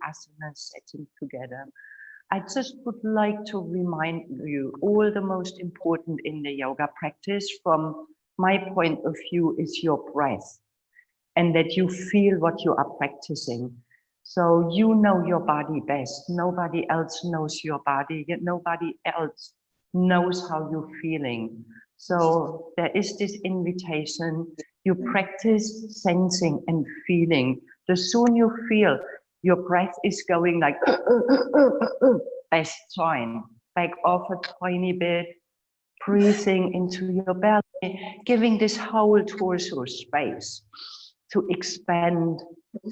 asanas sitting together. I just would like to remind you all the most important in the yoga practice from my point of view is your breath, and that you feel what you are practicing. So you know your body best. Nobody else knows your body, yet nobody else knows how you're feeling. So there is this invitation, you practice sensing and feeling. The sooner you feel your breath is going like, best sign, back off a tiny bit, breathing into your belly, giving this whole torso space to expand,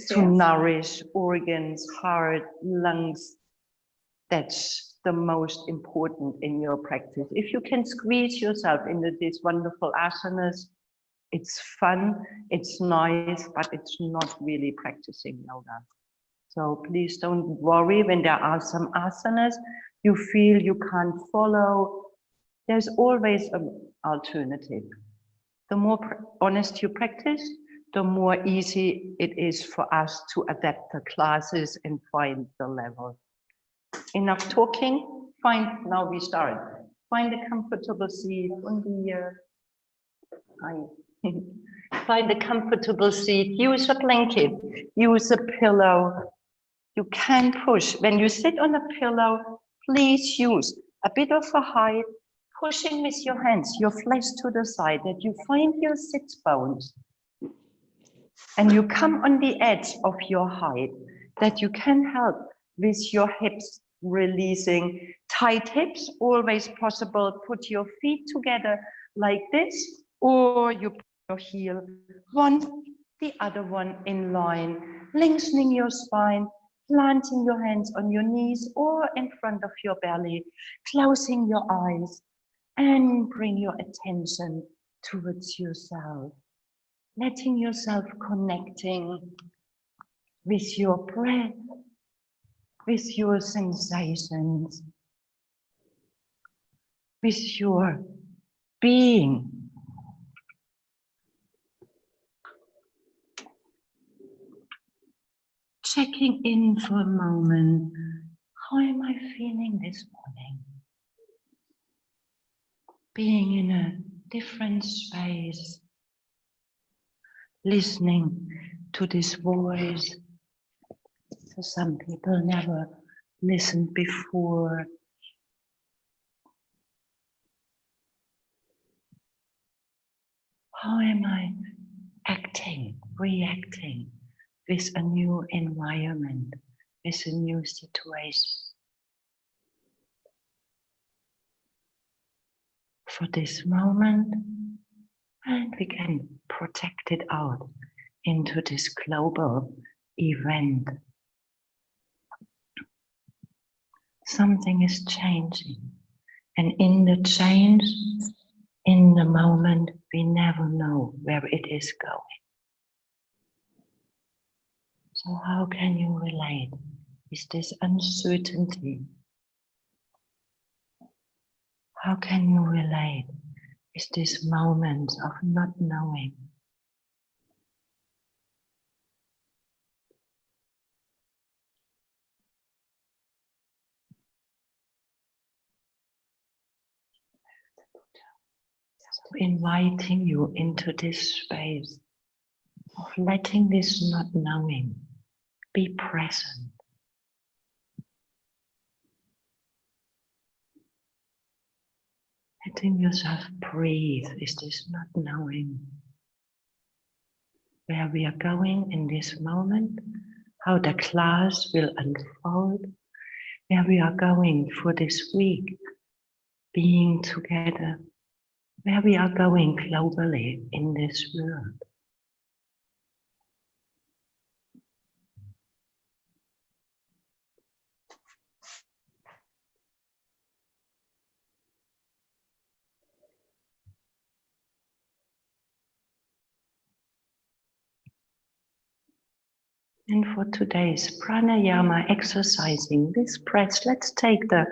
to nourish organs, heart, lungs. That's the most important in your practice. If you can squeeze yourself into these wonderful asanas, it's fun, it's nice, but it's not really practicing yoga. So please don't worry when there are some asanas you feel you can't follow. There's always an alternative. The more honest you practice, the more easy it is for us to adapt the classes and find the level. Enough talking. Now we start. Find a comfortable seat on the find a comfortable seat. Use a blanket. Use a pillow. You can push. When you sit on a pillow, please use a bit of a height, pushing with your hands, your flesh to the side, that you find your sit bones. And you come on the edge of your height, that you can help with your hips releasing. Tight hips, always possible. Put your feet together like this, or you put your heel, one, the other one in line, lengthening your spine, planting your hands on your knees or in front of your belly, closing your eyes, and bring your attention towards yourself. Letting yourself connecting with your breath, with your sensations, with your being. Checking in for a moment. How am I feeling this morning? Being in a different space. Listening to this voice. For some people never listened before. How am I acting, reacting with a new environment, with a new situation? For this moment, and we can project it out into this global event. Something is changing, and in the change, in the moment, we never know where it is going. So how can you relate with this uncertainty? How can you relate with this moment of not knowing? So inviting you into this space of letting this not knowing be present. Letting yourself breathe is this not knowing where we are going in this moment, how the class will unfold, where we are going for this week, being together, where we are going globally in this world. And for today's pranayama exercising this breath, let's take the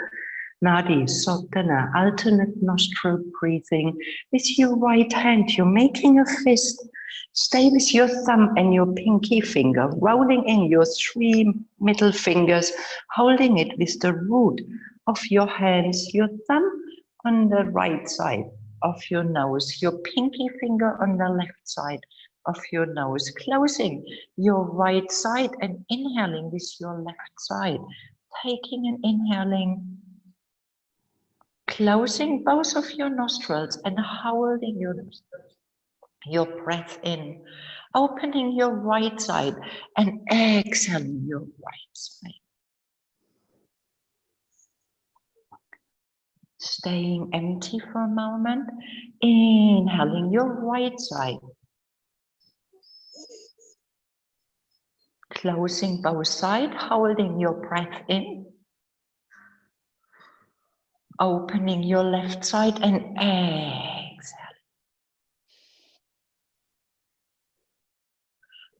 Nadi Sotana, alternate nostril breathing. With your right hand, you're making a fist. Stay with your thumb and your pinky finger, rolling in your 3 middle fingers, holding it with the root of your hands, your thumb on the right side of your nose, your pinky finger on the left side of your nose, closing your right side and inhaling with your left side, taking and inhaling, closing both of your nostrils and holding your breath in, opening your right side and exhaling your right side. Staying empty for a moment, inhaling your right side, closing both sides, holding your breath in, opening your left side and exhale.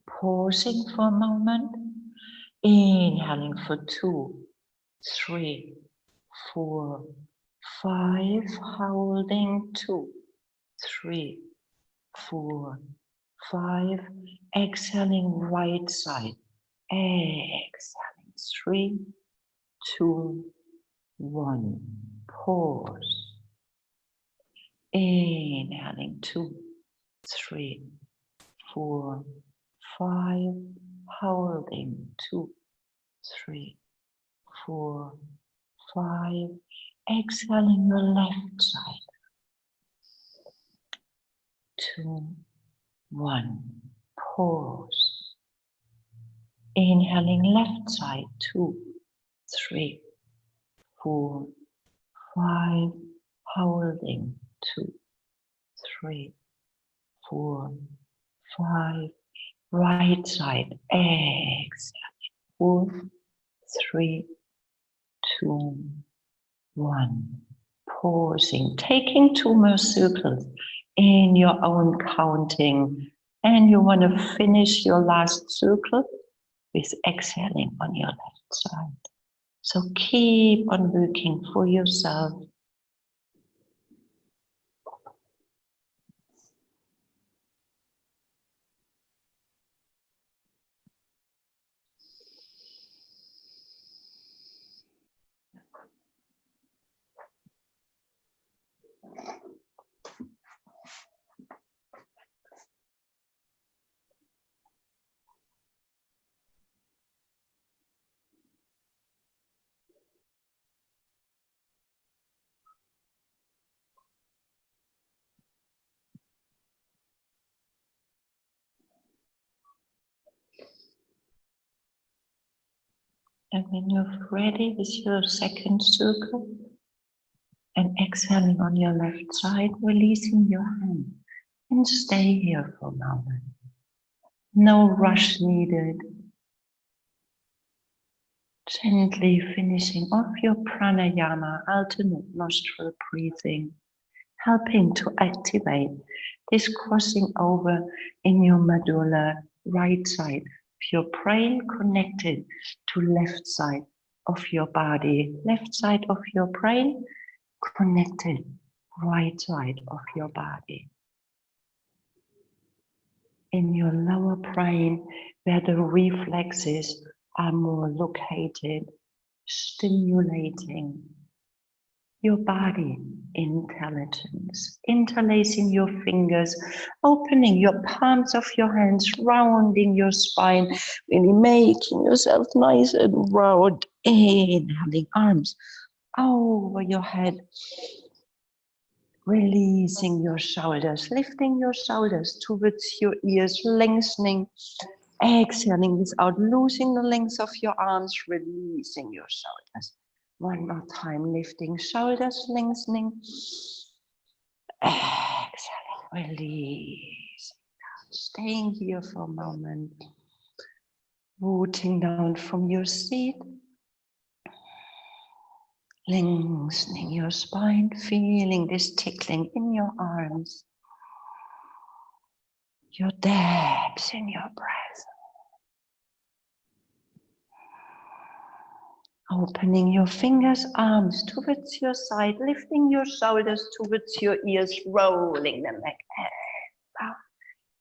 Pausing for a moment, inhaling for 2, 3, 4, 5, holding 2, 3, 4, 5, exhaling right side, exhaling 3, 2, 1, pause, inhaling 2, 3, 4, 5, holding 2, 3, 4, 5, exhaling your left side, 2, 1, pause, inhaling left side, 2, 3, 4, 5, holding 2, 3, 4, 5, right side, exhaling 4, 3, 2, 1, pausing, taking 2 more circles in your own counting, and you want to finish your last circle with exhaling on your left side. So keep on working for yourself. And when you're ready with your second circle and exhaling on your left side, releasing your hand and stay here for a moment. No rush needed. Gently finishing off your pranayama, alternate nostril breathing, helping to activate this crossing over in your medulla, right side of your brain connected to left side of your body, left side of your brain connected right side of your body. In your lower brain, where the reflexes are more located, stimulating your body intelligence, interlacing your fingers, opening your palms of your hands, rounding your spine, really making yourself nice and round, inhaling arms over your head, releasing your shoulders, lifting your shoulders towards your ears, lengthening, exhaling without losing the length of your arms, releasing your shoulders. One more time, lifting shoulders, lengthening, exhaling, releasing, staying here for a moment, rooting down from your seat, lengthening your spine, feeling this tickling in your arms, your depths in your breath. Opening your fingers, arms towards your side, lifting your shoulders towards your ears, rolling them back.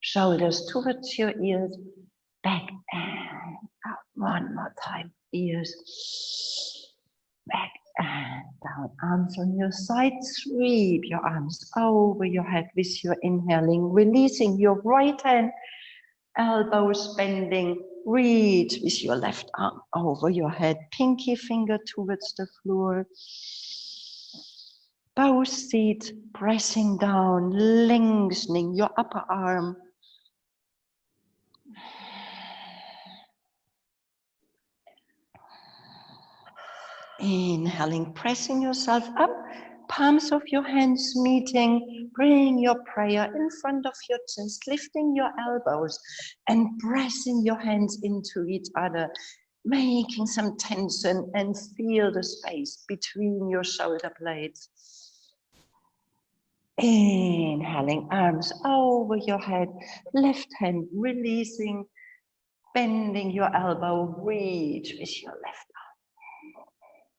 Shoulders towards your ears, back and out. One more time. Ears, back and down. Arms on your side. Sweep your arms over your head with your inhaling, releasing your right hand, elbows bending. Reach with your left arm over your head, pinky finger towards the floor. Both feet pressing down, lengthening your upper arm. Inhaling, pressing yourself up, palms of your hands meeting, bring your prayer in front of your chest, lifting your elbows and pressing your hands into each other, making some tension and feel the space between your shoulder blades. Inhaling, arms over your head, left hand releasing, bending your elbow, reach with your left arm.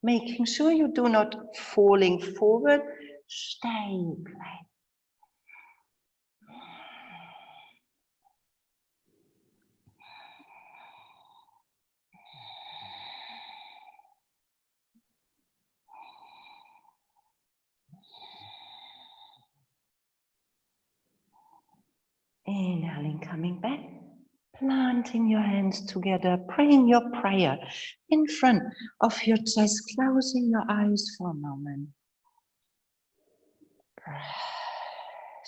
Making sure you do not falling forward, stay flat. Inhaling, coming back, planting your hands together, praying your prayer in front of your chest, closing your eyes for a moment.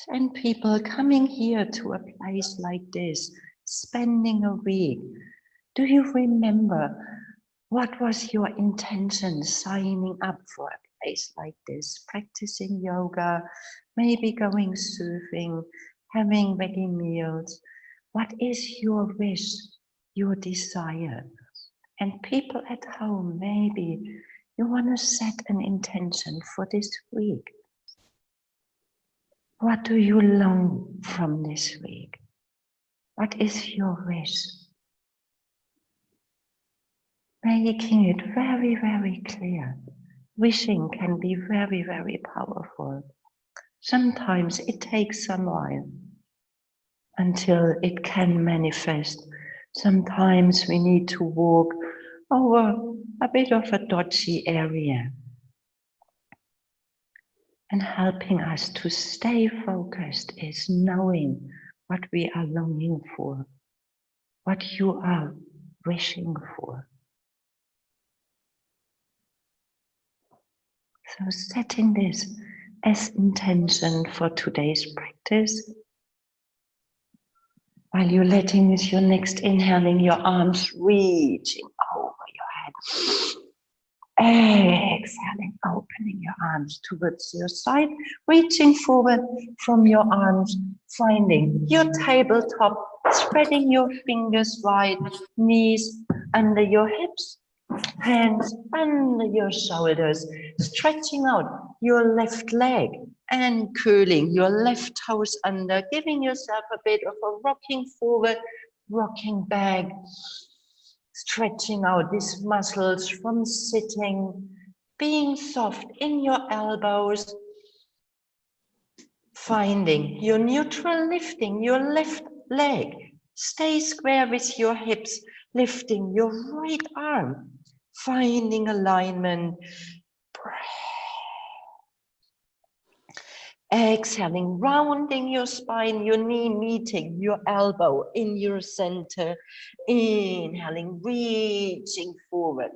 And people coming here to a place like this, spending a week, do you remember what was your intention signing up for a place like this, practicing yoga, maybe going surfing, having veggie meals? What is your wish, your desire? And people at home, maybe you want to set an intention for this week. What do you long from this week? What is your wish? Making it very, very clear. Wishing can be very, very powerful. Sometimes it takes some while until it can manifest. Sometimes we need to walk over a bit of a dodgy area. And helping us to stay focused is knowing what we are longing for, what you are wishing for. So setting this as intention for today's practice, while you're letting with your next inhaling, your arms reaching over your head. Exhaling, opening your arms towards your side, reaching forward from your arms, finding your tabletop, spreading your fingers wide, knees under your hips, hands under your shoulders, stretching out your left leg and curling your left toes under, giving yourself a bit of a rocking forward, rocking back, stretching out these muscles from sitting, being soft in your elbows, finding your neutral, lifting your left leg, stay square with your hips, lifting your right arm, finding alignment. Exhaling, rounding your spine, your knee meeting your elbow in your center. Inhaling, reaching forward.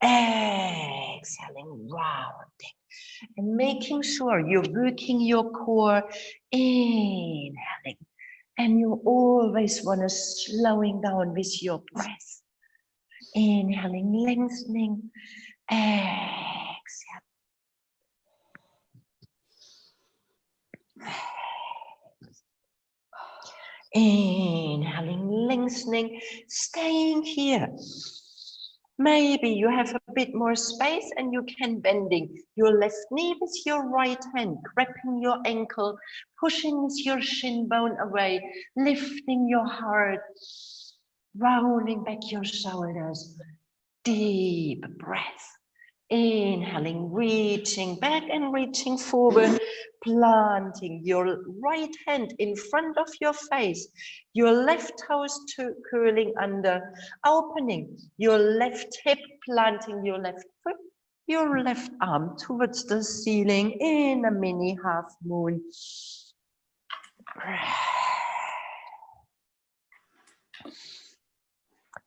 Exhaling, rounding. And making sure you're working your core. Inhaling. And you always want to slowing down with your breath. Inhaling, lengthening. Exhaling. Inhaling, lengthening, staying here. Maybe you have a bit more space and you can bending your left knee with your right hand, grabbing your ankle, pushing with your shin bone away, lifting your heart, rolling back your shoulders. Deep breath. Inhaling, reaching back and reaching forward, planting your right hand in front of your face, your left toes curling under, opening your left hip, planting your left foot, your left arm towards the ceiling in a mini half moon.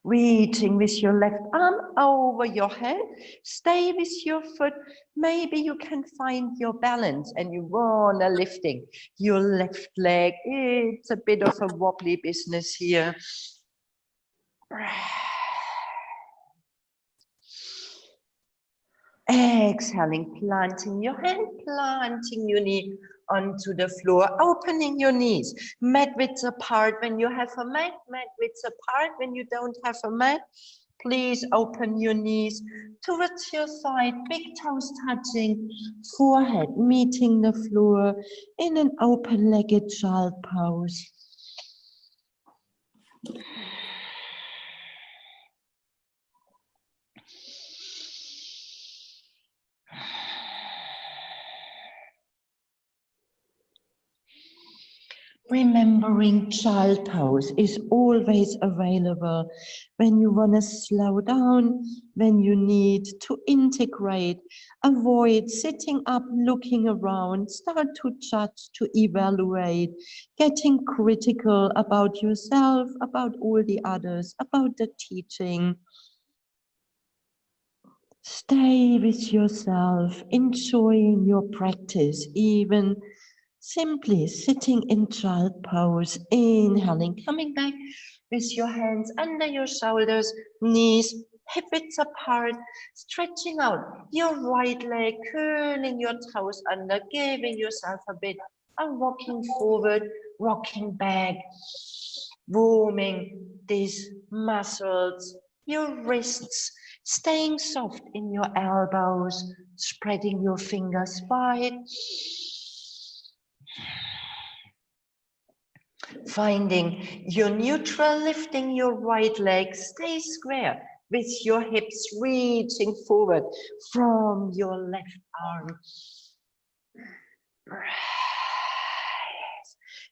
Reaching with your left arm over your head, stay with your foot. Maybe you can find your balance and you wanna lifting your left leg. It's a bit of a wobbly business here. Exhaling, planting your hand, planting your knee onto the floor, opening your knees, mat width apart when you have a mat, mat width apart when you don't have a mat. Please open your knees towards your side, big toes touching, forehead meeting the floor in an open-legged child pose. Remembering child pose is always available when you want to slow down, when you need to integrate, avoid sitting up, looking around, start to judge, to evaluate, getting critical about yourself, about all the others, about the teaching. Stay with yourself, enjoying your practice, even simply sitting in child pose, inhaling, coming back with your hands under your shoulders, knees, hip width apart, stretching out your right leg, curling your toes under, giving yourself a bit of rocking forward, rocking back, warming these muscles, your wrists, staying soft in your elbows, spreading your fingers wide. Finding your neutral, lifting your right leg, stay square with your hips reaching forward from your left arm.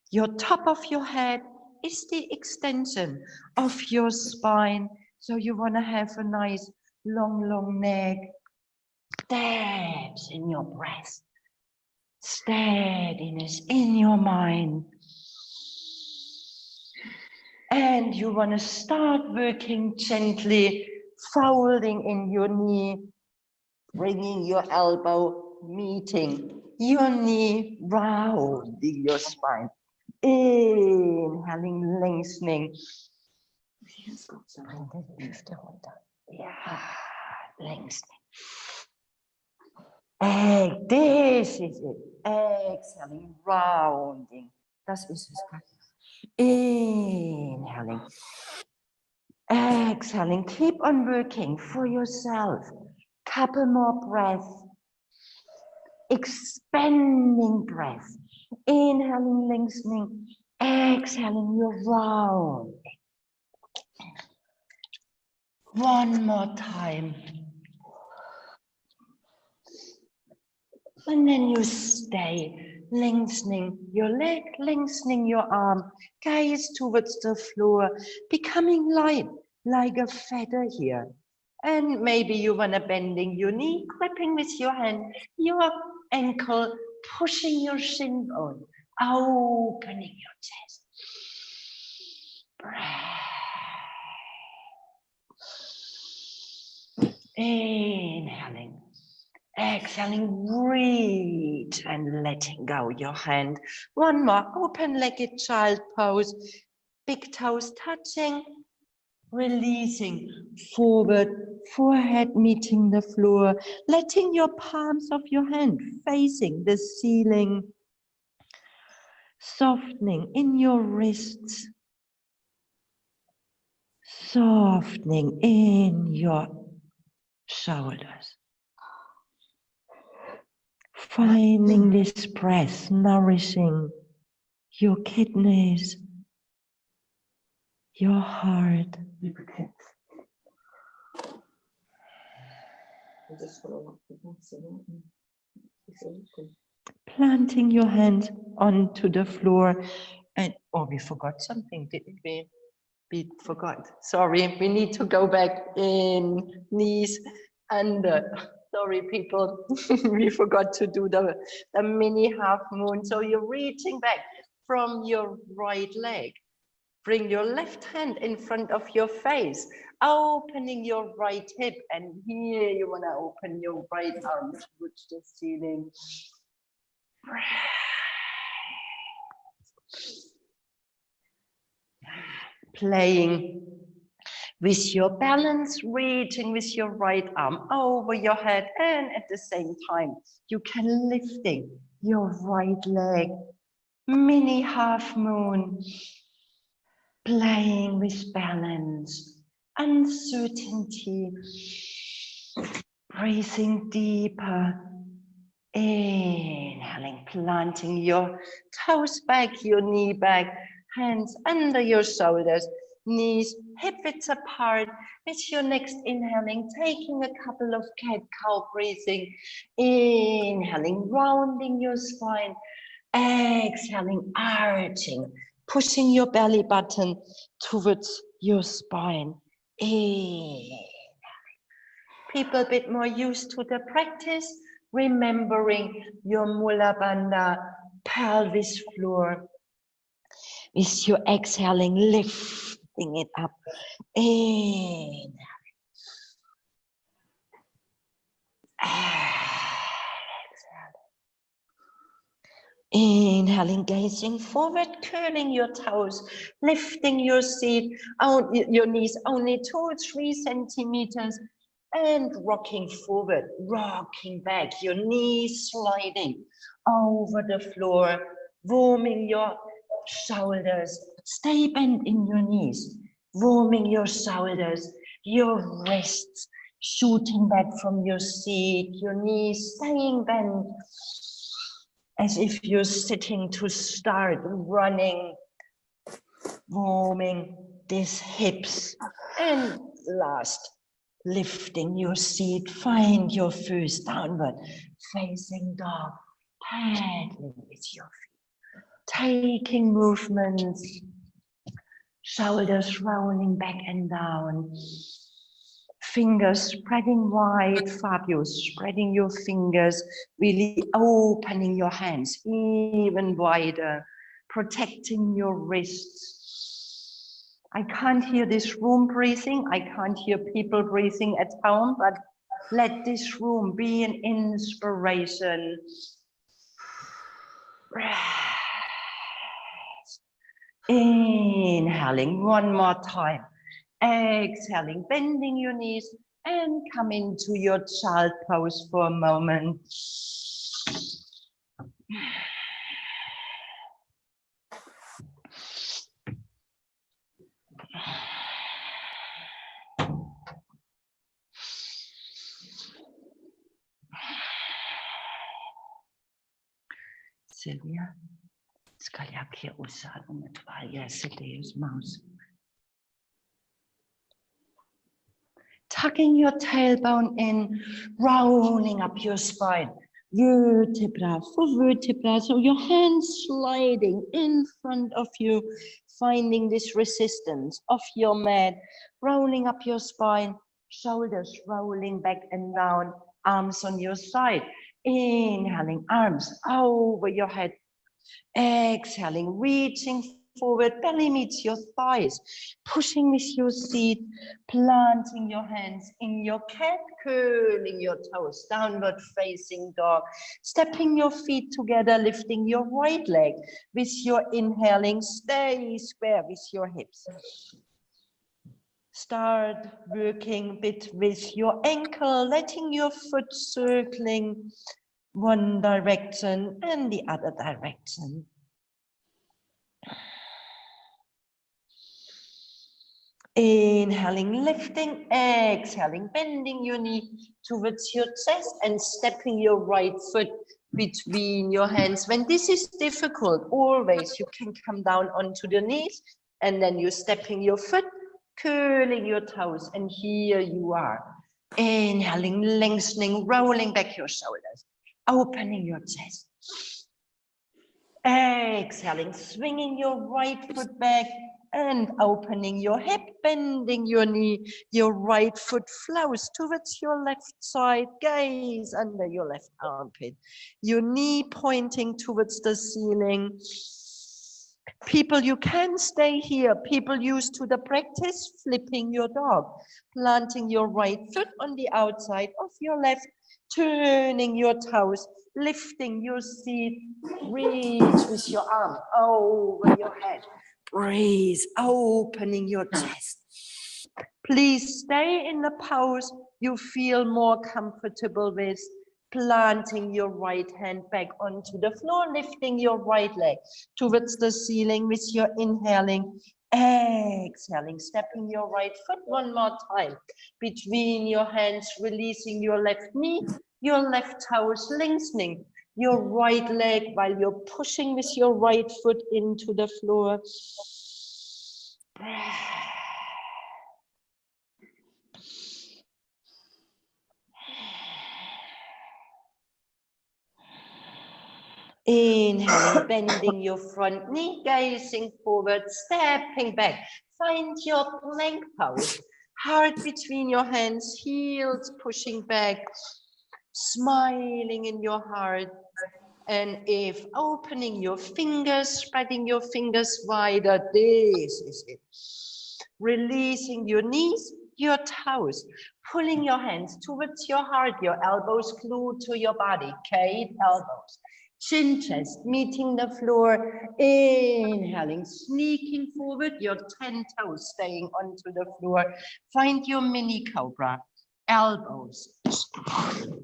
Your top of your head is the extension of your spine. So you want to have a nice long neck. Depth in your breath. Steadiness in your mind. And you want to start working gently, folding in your knee, bringing your elbow, meeting your knee, rounding your spine. Inhaling, lengthening. Ja, lengthening. This is it. Exhaling, rounding. Das ist es. Inhaling. Exhaling. Keep on working for yourself. Couple more breaths. Expanding breath. Inhaling, lengthening. Exhaling, you're rounding. One more time. And then you stay, lengthening your leg, lengthening your arm, gaze towards the floor, becoming light, like a feather here. And maybe you want to bending your knee, gripping with your hand, your ankle, pushing your shin bone, opening your chest. Breath. Inhaling. Exhaling, reach and letting go your hand. One more, open-legged child pose. Big toes touching, releasing forward, forehead meeting the floor, letting your palms of your hand facing the ceiling. Softening in your wrists. Softening in your shoulders. Finding this breath nourishing your kidneys, your heart. just follow up with that. Planting your hand onto the floor. And oh, we forgot something, didn't we? We forgot. Sorry, we need to go back in, knees under. Sorry, people. We forgot to do the mini half moon. So you're reaching back from your right leg. Bring your left hand in front of your face, opening your right hip. And here you want to open your right arm towards the ceiling. Playing with your balance, reaching with your right arm over your head, and at the same time you can lifting your right leg, mini half moon, playing with balance, uncertainty, breathing deeper, inhaling, planting your toes back, your knee back, hands under your shoulders, knees hip width apart. With your next inhaling, taking a couple of cat-cow breathing, inhaling, rounding your spine, exhaling, arching, pushing your belly button towards your spine. Inhaling. People a bit more used to the practice, remembering your Mula Bandha pelvis floor. With your exhaling, lifting it up. Inhaling. Inhaling, gazing forward, curling your toes, lifting your seat, out your knees only 2 or 3 centimeters, and rocking forward, rocking back, your knees sliding over the floor, warming your shoulders. Stay bent in your knees, warming your shoulders, your wrists shooting back from your seat, your knees staying bent, as if you're sitting to start running, warming these hips. And last, lifting your seat, find your first downward facing dog, paddling with your feet, taking movements, shoulders rolling back and down, fingers spreading wide, fabulous, spreading your fingers, really opening your hands even wider, protecting your wrists. I can't hear this room breathing, I can't hear people breathing at home, but let this room be an inspiration. Inhaling one more time. Exhaling, bending your knees and come into your child pose for a moment. Sylvia, skal jeg ikke usade med tvær, Sedeus mouse. Tucking your tailbone in, rolling up your spine, vertebra for vertebra, so your hands sliding in front of you, finding this resistance of your mat, rolling up your spine, shoulders rolling back and down, arms on your side, inhaling, arms over your head, exhaling, reaching forward, belly meets your thighs, pushing with your seat, planting your hands in your cat, curling your toes, downward facing dog, stepping your feet together, lifting your right leg. With your inhaling, stay square with your hips. Start working a bit with your ankle, letting your foot circling one direction and the other direction. Inhaling, lifting, exhaling, bending your knee towards your chest and stepping your right foot between your hands. When this is difficult, always you can come down onto the knees and then you're stepping your foot, curling your toes, and here you are. Inhaling, lengthening, rolling back your shoulders, opening your chest. Exhaling, swinging your right foot back and opening your hip, bending your knee. Your right foot flows towards your left side, gaze under your left armpit. Your knee pointing towards the ceiling. People, you can stay here. People used to the practice, flipping your dog, planting your right foot on the outside of your left, turning your toes, lifting your seat, reach with your arm over your head, breathe, opening your chest. Please stay in the pose you feel more comfortable with, planting your right hand back onto the floor, lifting your right leg towards the ceiling with your inhaling, exhaling, stepping your right foot one more time between your hands, releasing your left knee, your left toes lengthening your right leg while you're pushing with your right foot into the floor. Inhaling, bending your front knee, gazing forward, stepping back. Find your plank pose. Heart between your hands, heels pushing back, smiling in your heart. And if opening your fingers, spreading your fingers wider, this is it. Releasing your knees, your toes, pulling your hands towards your heart, your elbows glued to your body, Kate elbows. Chin chest meeting the floor, inhaling, sneaking forward, your 10 toes staying onto the floor. Find your mini cobra, elbows,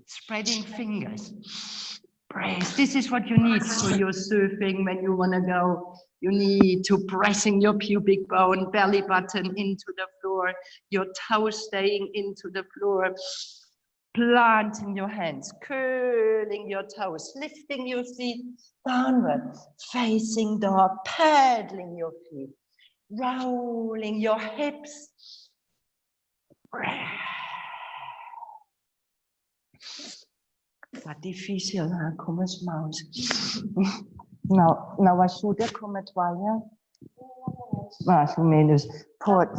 spreading fingers. Brace. This is what you need for your surfing when you want to go. You need to pressing your pubic bone, belly button into the floor, your toes staying into the floor. Planting your hands, curling your toes, lifting your feet downward, facing dog, paddling your feet, rolling your hips. Tá difícil, né? Como as mãos. Não ajuda como a toalha? Mais ou menos. Pode.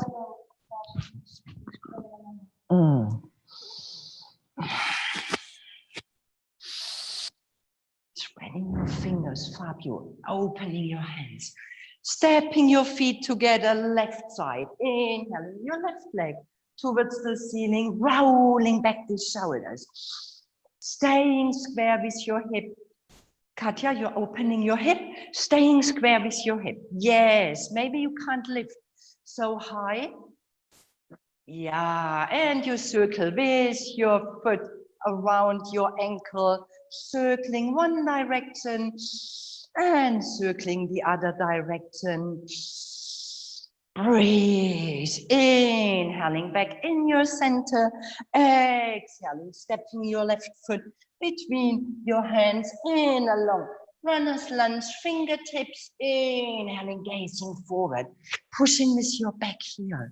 Spreading your fingers, Fabio, opening your hands, stepping your feet together, left side, inhaling your left leg towards the ceiling, rolling back the shoulders, staying square with your hip. Katja, you're opening your hip, staying square with your hip. Yes, maybe you can't lift so high. Yeah, and you circle with your foot around your ankle, circling one direction and circling the other direction. Breathe, inhaling back in your center, exhaling, stepping your left foot between your hands in a long runner's lunge, fingertips, inhaling, gazing forward, pushing with your back heel.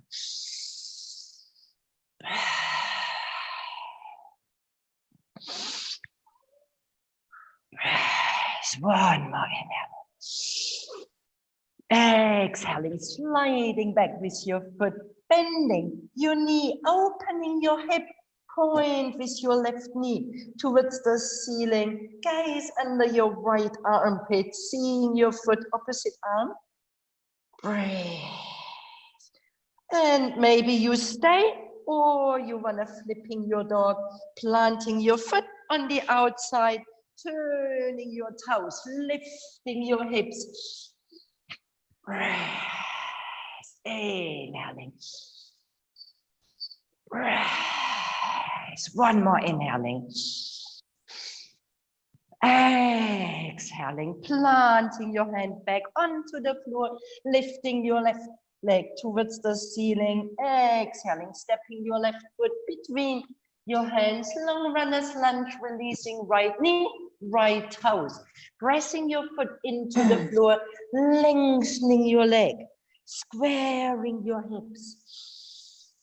One more inhale. Exhaling, sliding back with your foot, bending your knee, opening your hip, point with your left knee towards the ceiling, gaze under your right armpit, seeing your foot opposite arm. Breathe. And maybe you stay, or you want to flipping your dog, planting your foot on the outside, turning your toes, lifting your hips. Breathe. Inhaling. Breathe. One more inhaling. Exhaling, planting your hand back onto the floor, lifting your left leg towards the ceiling. Exhaling, stepping your left foot between your hands, long runner's lunge, releasing right knee, right toes, pressing your foot into the floor, lengthening your leg, squaring your hips.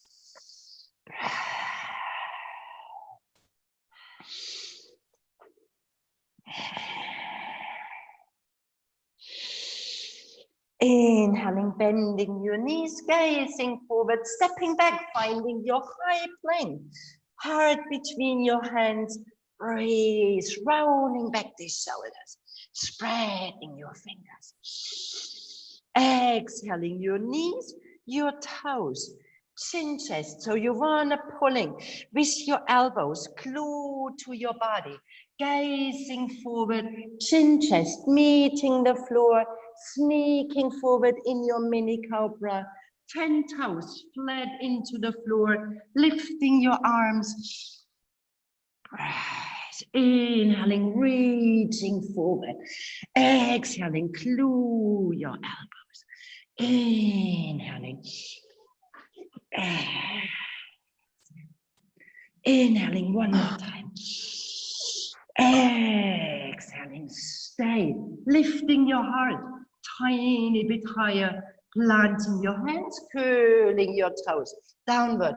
Inhaling, bending your knees, gazing forward, stepping back, finding your high plank. Heart between your hands, breathe, rolling back the shoulders, spreading your fingers. Exhaling your knees, your toes, chin chest. So you wanna pulling with your elbows glued to your body, gazing forward, chin chest meeting the floor, sneaking forward in your mini cobra, 10 toes flat into the floor, lifting your arms. Breath. Inhaling, reaching forward. Exhaling, glue your elbows. Inhaling. Inhaling one more time. Exhaling, stay. Lifting your heart tiny bit higher. Planting your hands, curling your toes. Downward,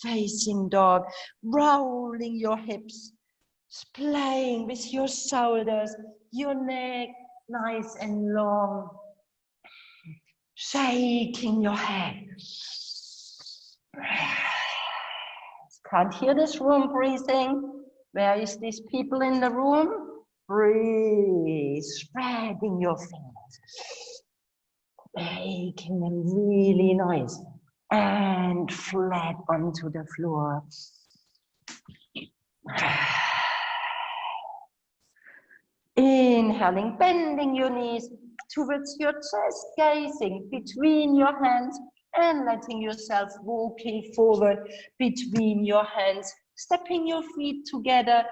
facing dog. Rolling your hips. Playing with your shoulders. Your neck nice and long. Shaking your head. Can't hear this room breathing. Where is these people in the room? Breathe, spreading your fingers, making them really nice and flat onto the floor. Inhaling, bending your knees towards your chest, gazing between your hands and letting yourself walking forward between your hands, stepping your feet together,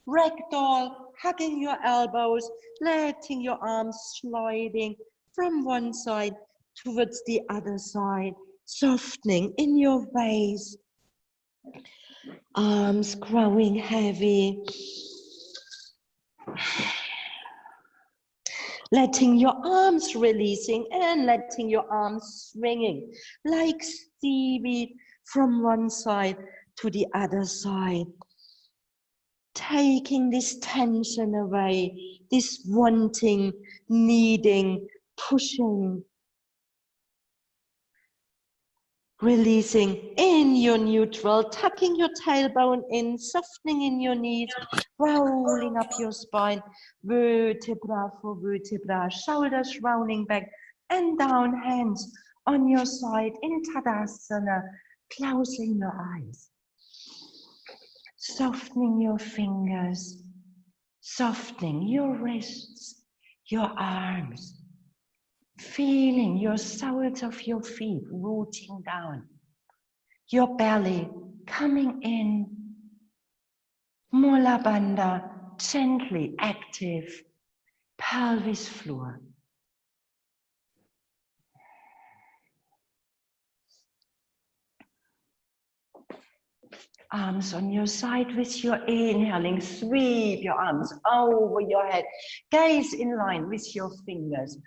ragdoll, hugging your elbows, letting your arms sliding from one side towards the other side, softening in your waist, arms growing heavy. Letting your arms releasing and letting your arms swinging like seaweed from one side to the other side. Taking this tension away, this wanting, needing, pushing. Releasing in your neutral, tucking your tailbone in, softening in your knees, rolling up your spine, vertebra for vertebra, shoulders rolling back and down, hands on your side in Tadasana, closing your eyes. Softening your fingers, softening your wrists, your arms. Feeling your soles of your feet rooting down, your belly coming in, Mula Bandha gently active, pelvis floor. Arms on your side with your inhaling, sweep your arms over your head, gaze in line with your fingers.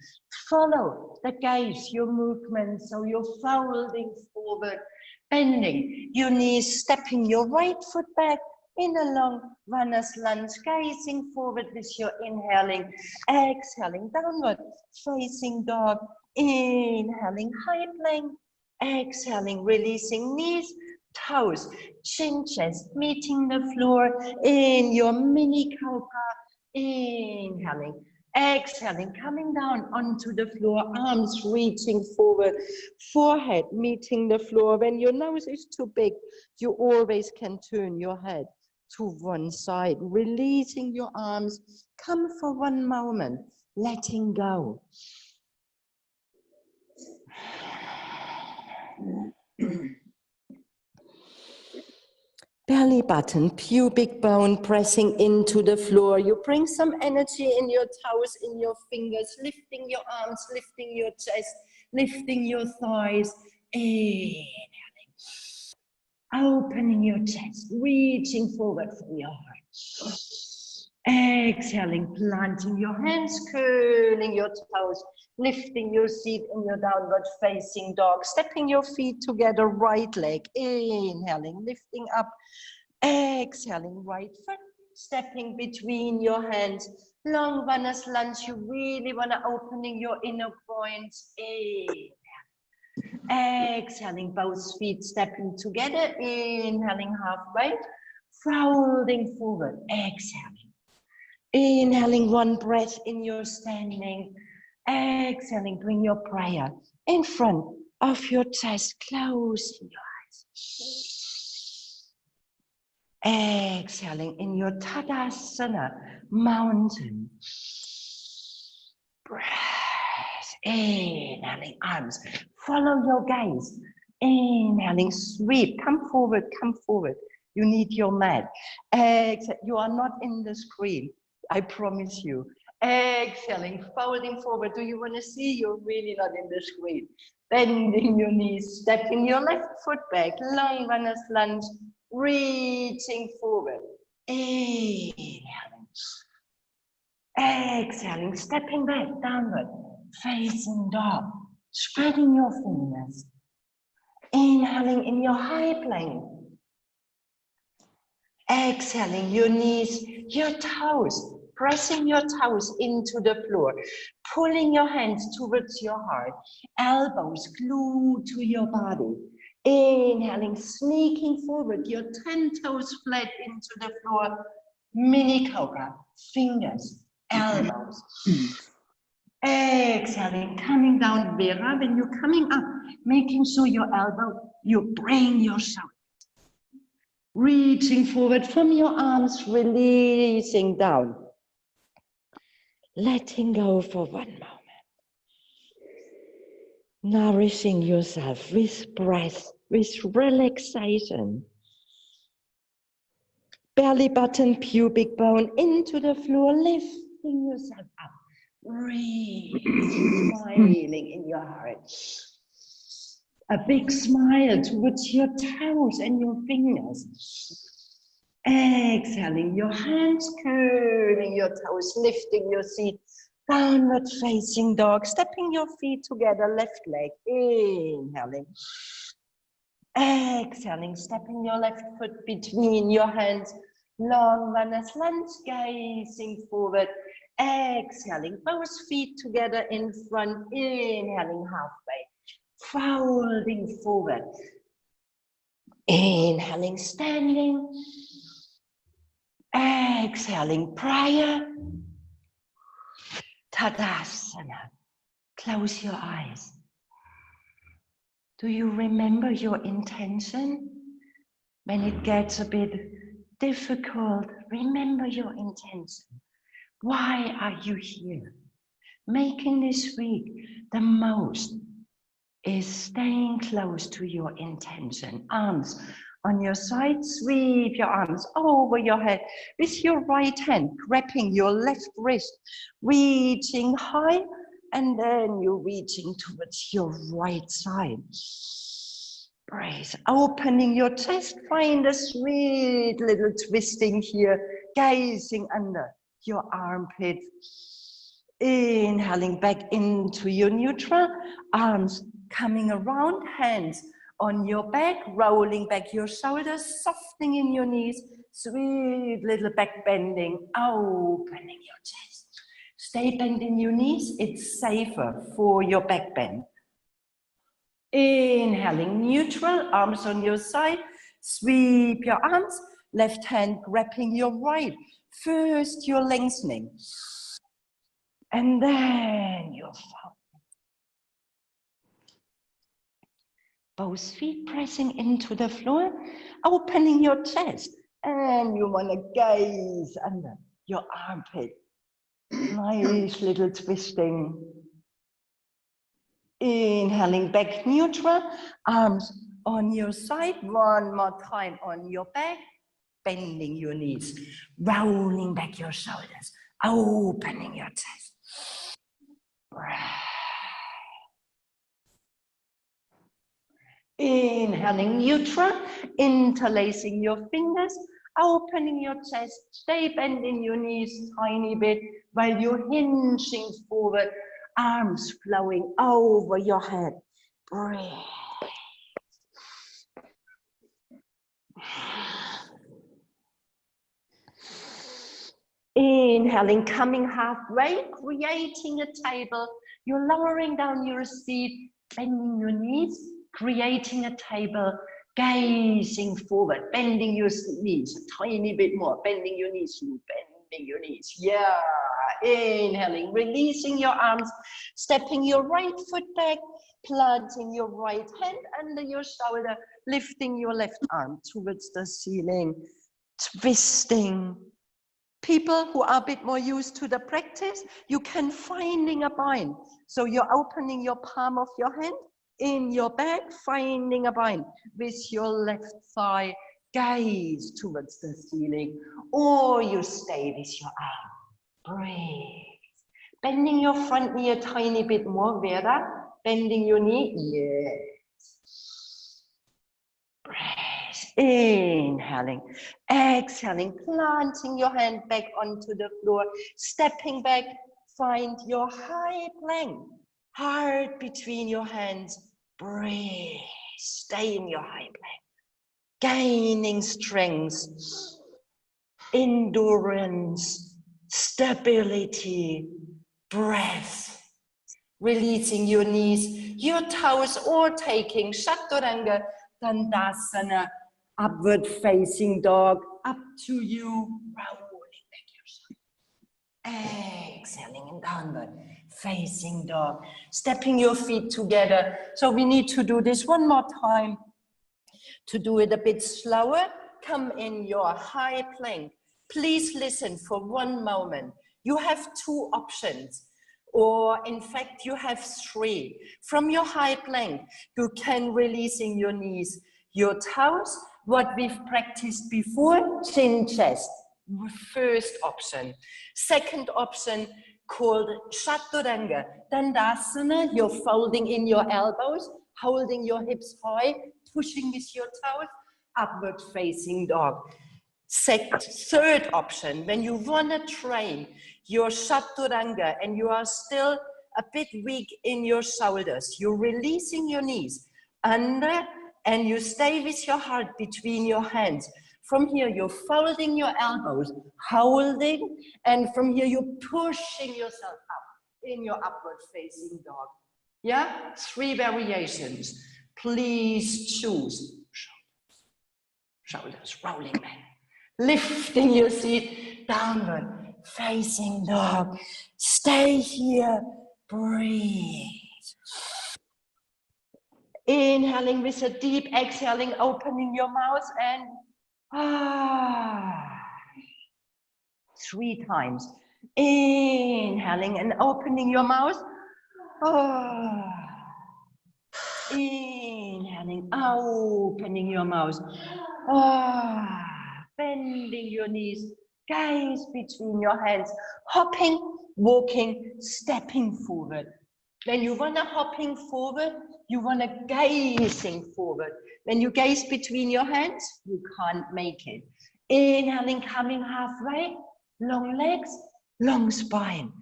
Follow the gaze, your movement, so you're folding forward, bending your knees, stepping your right foot back in a long runner's lunge, gazing forward with your inhaling, exhaling, downward facing dog, inhaling, high plank, exhaling, releasing knees, toes, chin, chest, meeting the floor in your mini cobra, inhaling, exhaling, coming down onto the floor, arms reaching forward, forehead meeting the floor. When your nose is too big, you always can turn your head to one side, releasing your arms, come for one moment, letting go. Belly button, pubic bone pressing into the floor. You bring some energy in your toes, in your fingers, lifting your arms, lifting your chest, lifting your thighs. Inhaling. Opening your chest, reaching forward from your heart. Exhaling, planting your hands, curling your toes, lifting your seat in your downward facing dog, stepping your feet together, right leg, inhaling, lifting up, exhaling, right foot, stepping between your hands. Long runners lunge, you really want to opening your inner points. Exhaling, both feet stepping together. Inhaling halfway, folding forward. Exhaling. Inhaling one breath in your standing. Exhaling, bring your prayer in front of your chest. Closing your eyes. Exhaling in your Tadasana, mountain. Breath. Inhaling, arms. Follow your gaze. Inhaling, sweep. Come forward, come forward. You need your mat. Exhale. You are not in the screen. I promise you. Exhaling, folding forward. Do you want to see? You're really not in the screen. Bending your knees, stepping your left foot back. Long runners lunge. Reaching forward. Inhaling. Exhaling, stepping back, downward, facing dog, spreading your fingers. Inhaling in your high plank. Exhaling, your knees, your toes, pressing your toes into the floor, pulling your hands towards your heart, elbows glued to your body. Inhaling, sneaking forward, your 10 toes flat into the floor, mini cobra, fingers, elbows. Exhaling, coming down, Vera. When you're coming up, making sure your elbow, you bring your shoulder. Reaching forward from your arms, releasing down. Letting go for one moment. Nourishing yourself with breath, with relaxation. Belly button, pubic bone into the floor, lifting yourself up. Breathe, smiling in your heart. A big smile towards your toes and your fingers. Exhaling, your hands curling your toes, lifting your seat. Downward facing dog, stepping your feet together, left leg. Inhaling. Exhaling, stepping your left foot between your hands. Long runners lunge, gazing forward. Exhaling, both feet together in front. Inhaling halfway. Folding forward. Inhaling, standing. Exhaling, prayer. Tadasana. Close your eyes. Do you remember your intention? When it gets a bit difficult, remember your intention. Why are you here? Making this week the most is staying close to your intention. Arms on your side, sweep your arms over your head with your right hand, grabbing your left wrist, reaching high, and then you're reaching towards your right side. Breathe, opening your chest, find a sweet little twisting here, gazing under your armpit. Inhaling back into your neutral, arms coming around, hands on your back, rolling back your shoulders, softening in your knees, sweet little back bending, opening your chest. Stay bent in your knees, it's safer for your back bend. Inhaling neutral, arms on your side, sweep your arms, left hand grabbing your right. First you're lengthening, and then you're folding. Both feet pressing into the floor, opening your chest, and you want to gaze under your armpit. Nice little twisting. Inhaling back neutral, arms on your side, one more time on your back, bending your knees, rolling back your shoulders, opening your chest. Inhaling neutral, interlacing your fingers, opening your chest, stay bending your knees tiny bit while you're hinging forward, arms flowing over your head. Breathe. Inhaling, coming halfway, creating a table. You're lowering down your seat, bending your knees, creating a table, gazing forward, bending your knees a tiny bit more, bending your knees, bending your knees. Yeah, inhaling, releasing your arms, stepping your right foot back, planting your right hand under your shoulder, lifting your left arm towards the ceiling, twisting. People who are a bit more used to the practice, you can finding a bind. So you're opening your palm of your hand in your back, finding a bind with your left thigh, gaze towards the ceiling, or you stay with your arm. Breathe. Bending your front knee a tiny bit more, Vera. Bending your knee, yes. Breath. Inhaling, exhaling, planting your hand back onto the floor, stepping back, find your high plank, heart between your hands, breathe, stay in your high plank, gaining strength, endurance, stability, breath. Releasing your knees, your toes, or taking Chaturanga Dandasana, upward facing dog, up to you, rolling back your shoulders. Exhaling and downward facing dog, stepping your feet together. So we need to do this one more time. To do it a bit slower, come in your high plank. Please listen for one moment. You have two options. Or in fact, you have three. From your high plank, you can releasing your knees, your toes, what we've practiced before, chin chest, first option. Second option, called Chaturanga Dandasana, you're folding in your elbows, holding your hips high, pushing with your toes, upward facing dog. Third option, when you want to train your Chaturanga and you are still a bit weak in your shoulders, you're releasing your knees under and you stay with your heart between your hands. From here, you're folding your elbows, holding, and from here, you're pushing yourself up in your upward facing dog. Yeah, 3 variations. Please choose. Shoulders rolling back. Lifting your seat, downward, facing dog. Stay here, breathe. Inhaling with a deep exhaling, opening your mouth and 3 times. Inhaling and opening your mouth. Inhaling, opening your mouth. Bending your knees, gaze between your hands, hopping, walking, stepping forward. When you want to hopping forward, you want to gazing forward. When you gaze between your hands, you can't make it. Inhaling, coming halfway, long legs, long spine,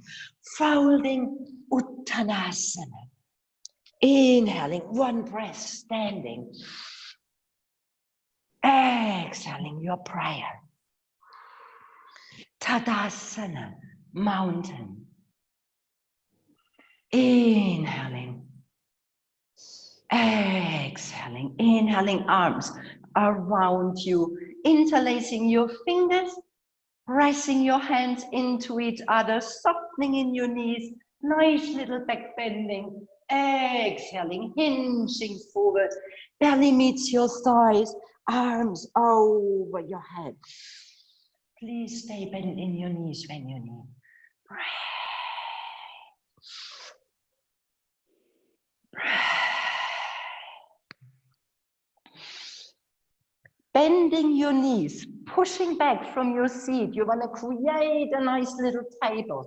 folding Uttanasana. Inhaling, one breath, standing. Exhaling, your prayer. Tadasana, mountain. Inhaling. Exhaling, inhaling, arms around you, interlacing your fingers, pressing your hands into each other, softening in your knees, nice little back bending. Exhaling, hinging forward, belly meets your thighs, arms over your head. Please stay bent in your knees when you need. Breathe. Bending your knees, pushing back from your seat. You want to create a nice little table.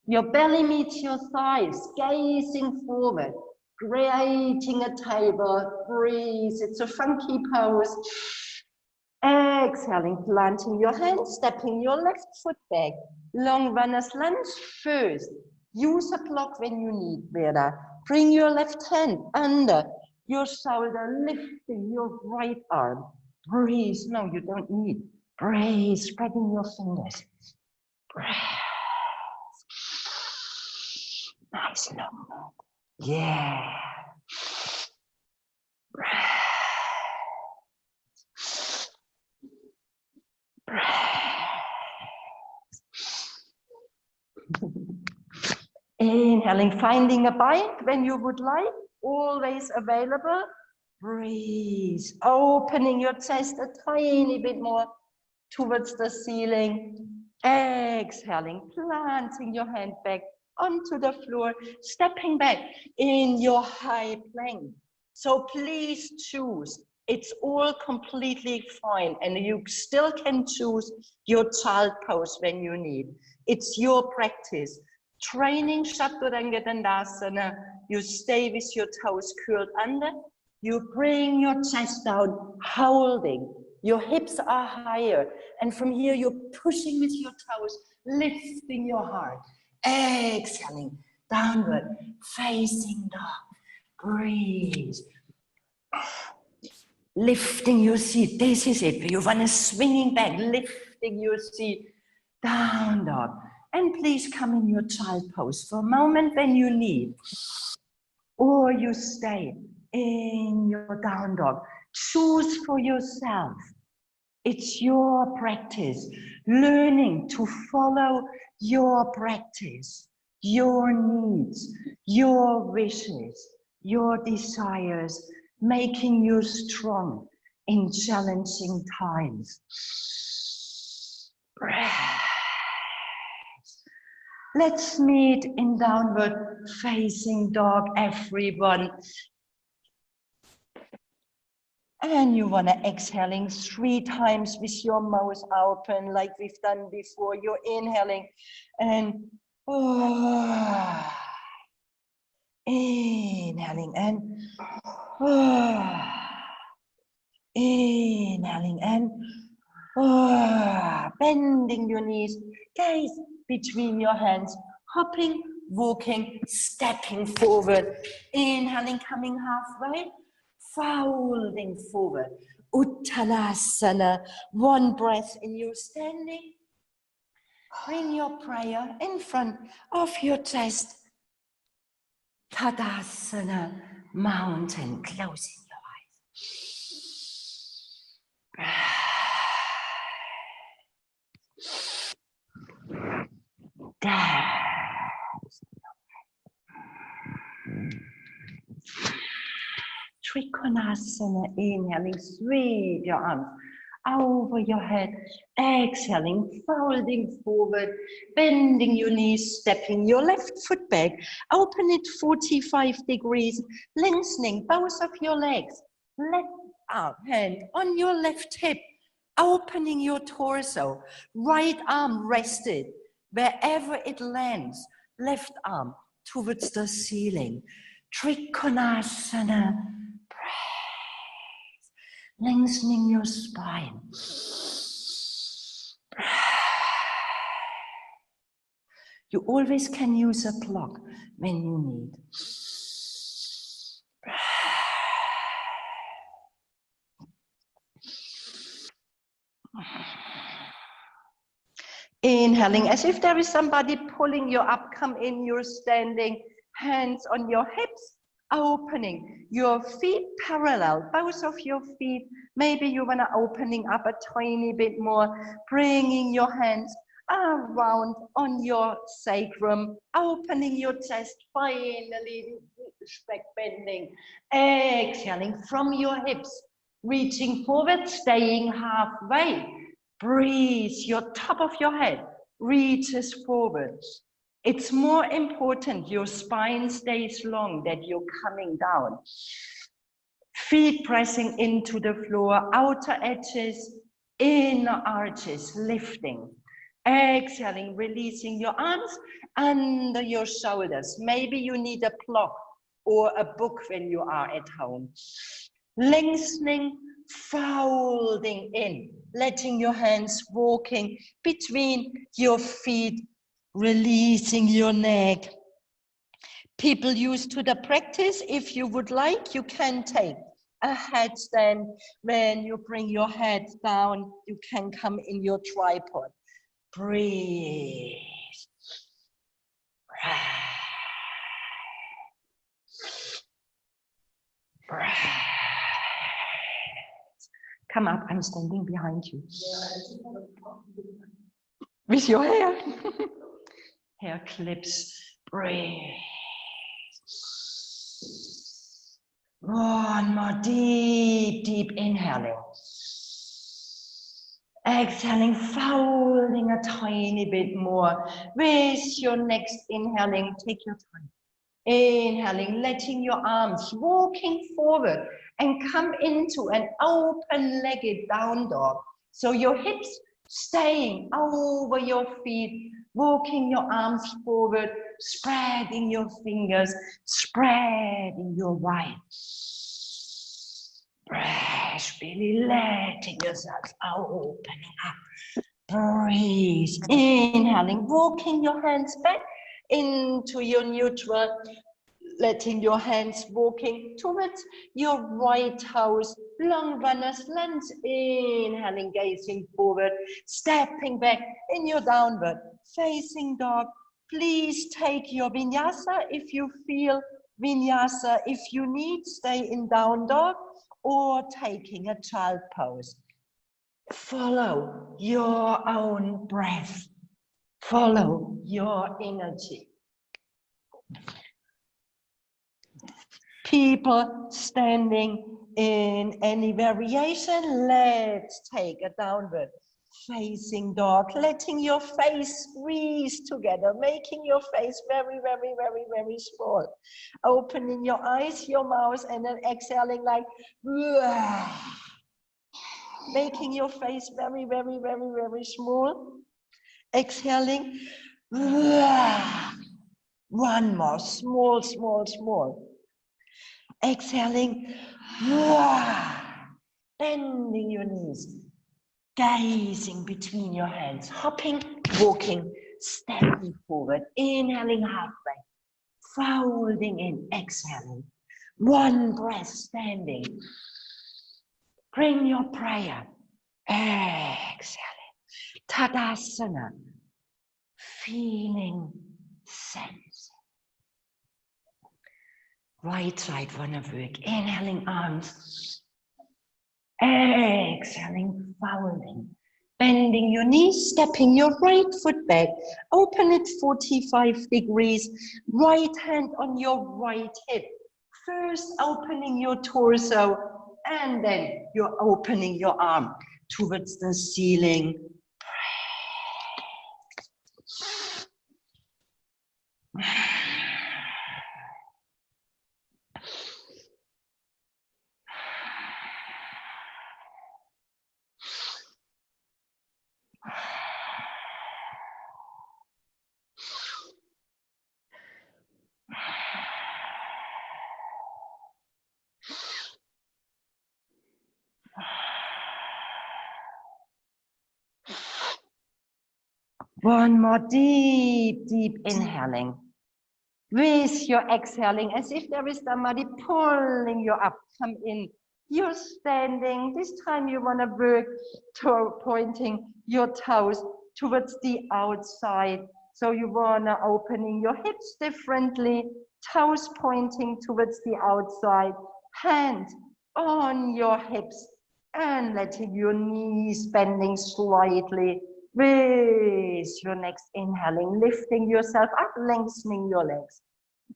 Your belly meets your thighs, gazing forward, creating a table. Breathe. It's a funky pose. Exhaling, planting your hands, stepping your left foot back. Long runner's lunge first. Use a block when you need, Vera. Bring your left hand under your shoulder, lifting your right arm. Breathe. No, you don't need. Breathe, spreading your fingers. Breathe. Nice long. Yeah. Inhaling, finding a bite when you would like, always available. Breathe, opening your chest a tiny bit more towards the ceiling. Exhaling, planting your hand back onto the floor, stepping back in your high plank. So please choose. It's all completely fine, and you still can choose your child pose when you need. It's your practice. Training Chaturanga Dandasana, you stay with your toes curled under, you bring your chest down, holding. Your hips are higher, and from here you're pushing with your toes, lifting your heart. Exhaling, downward, facing dog. Breathe. Lifting your seat, this is it. You want to swinging back, lifting your seat, down dog. And please come in your child pose for a moment when you need. Or you stay in your down dog. Choose for yourself. It's your practice. Learning to follow your practice, your needs, your wishes, your desires, making you strong in challenging times. Breath. Let's meet in downward facing dog, everyone. And you want to exhaling 3 times with your mouth open like we've done before. You're inhaling and inhaling and inhaling and bending your knees, gaze between your hands, hopping, walking, stepping forward, inhaling, coming halfway, folding forward, Uttanasana, 1 breath in your standing. Bring your prayer in front of your chest. Tadasana, mountain, closing your eyes. Trikonasana, inhaling, sweep your arms over your head, exhaling, folding forward, bending your knees, stepping your left foot back, open it 45 degrees, lengthening both of your legs, left arm, hand on your left hip, opening your torso, right arm rested, wherever it lands, left arm towards the ceiling. Trikonasana, breath, lengthening your spine. You always can use a clock when you need. Inhaling as if there is somebody pulling you up, come in, you're standing, hands on your hips, opening your feet parallel, both of your feet. Maybe you want to opening up a tiny bit more, bringing your hands around on your sacrum, opening your chest, finally back bending, exhaling from your hips, reaching forward, staying halfway. Breathe, your top of your head reaches forward. It's more important your spine stays long, that you're coming down. Feet pressing into the floor, outer edges, inner arches, lifting. Exhaling, releasing your arms under your shoulders. Maybe you need a clock or a book when you are at home. Lengthening, folding in, letting your hands walking between your feet, releasing your neck. People used to the practice, if you would like, you can take a headstand. When you bring your head down, you can come in your tripod. Breathe. Breath. Come up, I'm standing behind you. With your hair. Hair clips. Breathe. One more deep inhaling. Exhaling, folding a tiny bit more. With your next inhaling, take your time. Inhaling, letting your arms walking forward and come into an open-legged down dog. So your hips staying over your feet, walking your arms forward, spreading your fingers, spreading your wide. Breath, really letting yourself opening up. Breathe, inhaling, walking your hands back into your neutral, letting your hands walking towards your right toes, long runners lunge, inhaling, gazing forward, stepping back in your downward facing dog. Please take your vinyasa if you feel vinyasa. If you need, stay in down dog or taking a child pose. Follow your own breath. Follow your energy. People standing in any variation, let's take a downward facing dog, letting your face squeeze together, making your face very, very, very, very small. Opening your eyes, your mouth, and then exhaling like, making your face very, very, very, very small. Exhaling. One more, small, small, small. Exhaling. Bending your knees. Gazing between your hands. Hopping, walking, stepping forward. Inhaling halfway. Folding in, exhaling. One breath standing. Bring your prayer. Exhaling. Tadasana. Feeling, sensing. Right side wanna work. Inhaling arms. Exhaling, folding. Bending your knees, stepping your right foot back. Open it 45 degrees. Right hand on your right hip. First opening your torso and then you're opening your arm towards the ceiling. One more deep inhaling. With your exhaling, as if there is somebody pulling you up, come in. You're standing. This time you want to work to pointing your toes towards the outside. So you want to opening your hips differently, toes pointing towards the outside, hand on your hips, and letting your knees bending slightly. With your next inhaling, lifting yourself up, lengthening your legs.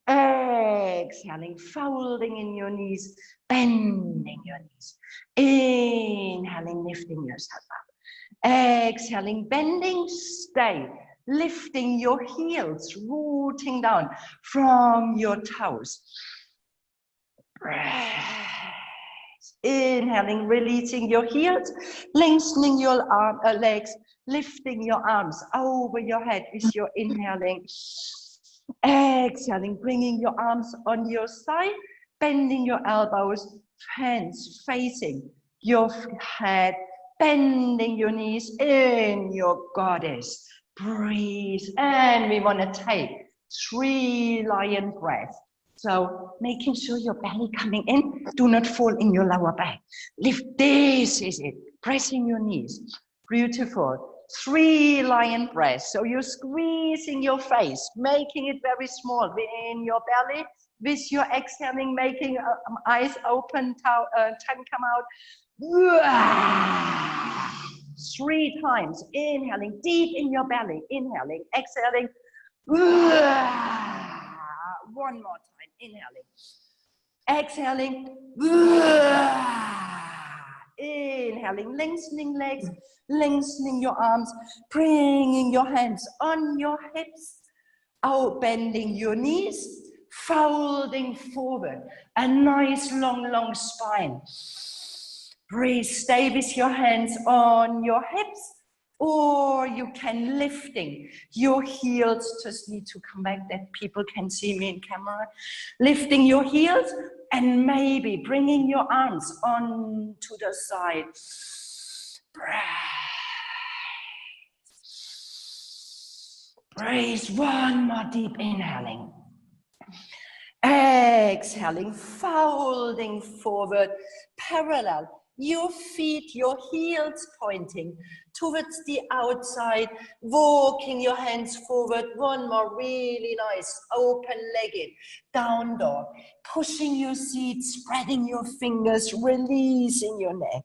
Exhaling, folding in your knees, bending your knees. Inhaling, lifting yourself up. Exhaling, bending, stay. Lifting your heels, rooting down from your toes. Breath. Inhaling, releasing your heels, lengthening your legs, lifting your arms over your head with your inhaling. Exhaling, bringing your arms on your side, bending your elbows, hands facing your head, bending your knees in your goddess. Breathe, and we want to take 3 lion breaths. So making sure your belly coming in, do not fall in your lower back. Lift, this is it, pressing your knees. Beautiful. 3 lion breaths. So you're squeezing your face, making it very small within your belly, With your exhaling, making eyes open, tongue come out. 3 times. Inhaling deep in your belly. Inhaling, exhaling. 1 more time. Inhaling. Exhaling. Inhaling, lengthening legs, lengthening your arms, bringing your hands on your hips, out, bending your knees, folding forward, a nice long spine. Breathe, stay with your hands on your hips, or you can lifting your heels, just need to come back that people can see me in camera, lifting your heels and maybe bringing your arms on to the side. Breathe, 1 more deep inhaling. Exhaling, folding forward, parallel. Your feet, your heels pointing towards the outside, walking your hands forward. 1 more, really nice, open-legged, down dog. Pushing your seat, spreading your fingers, releasing your neck.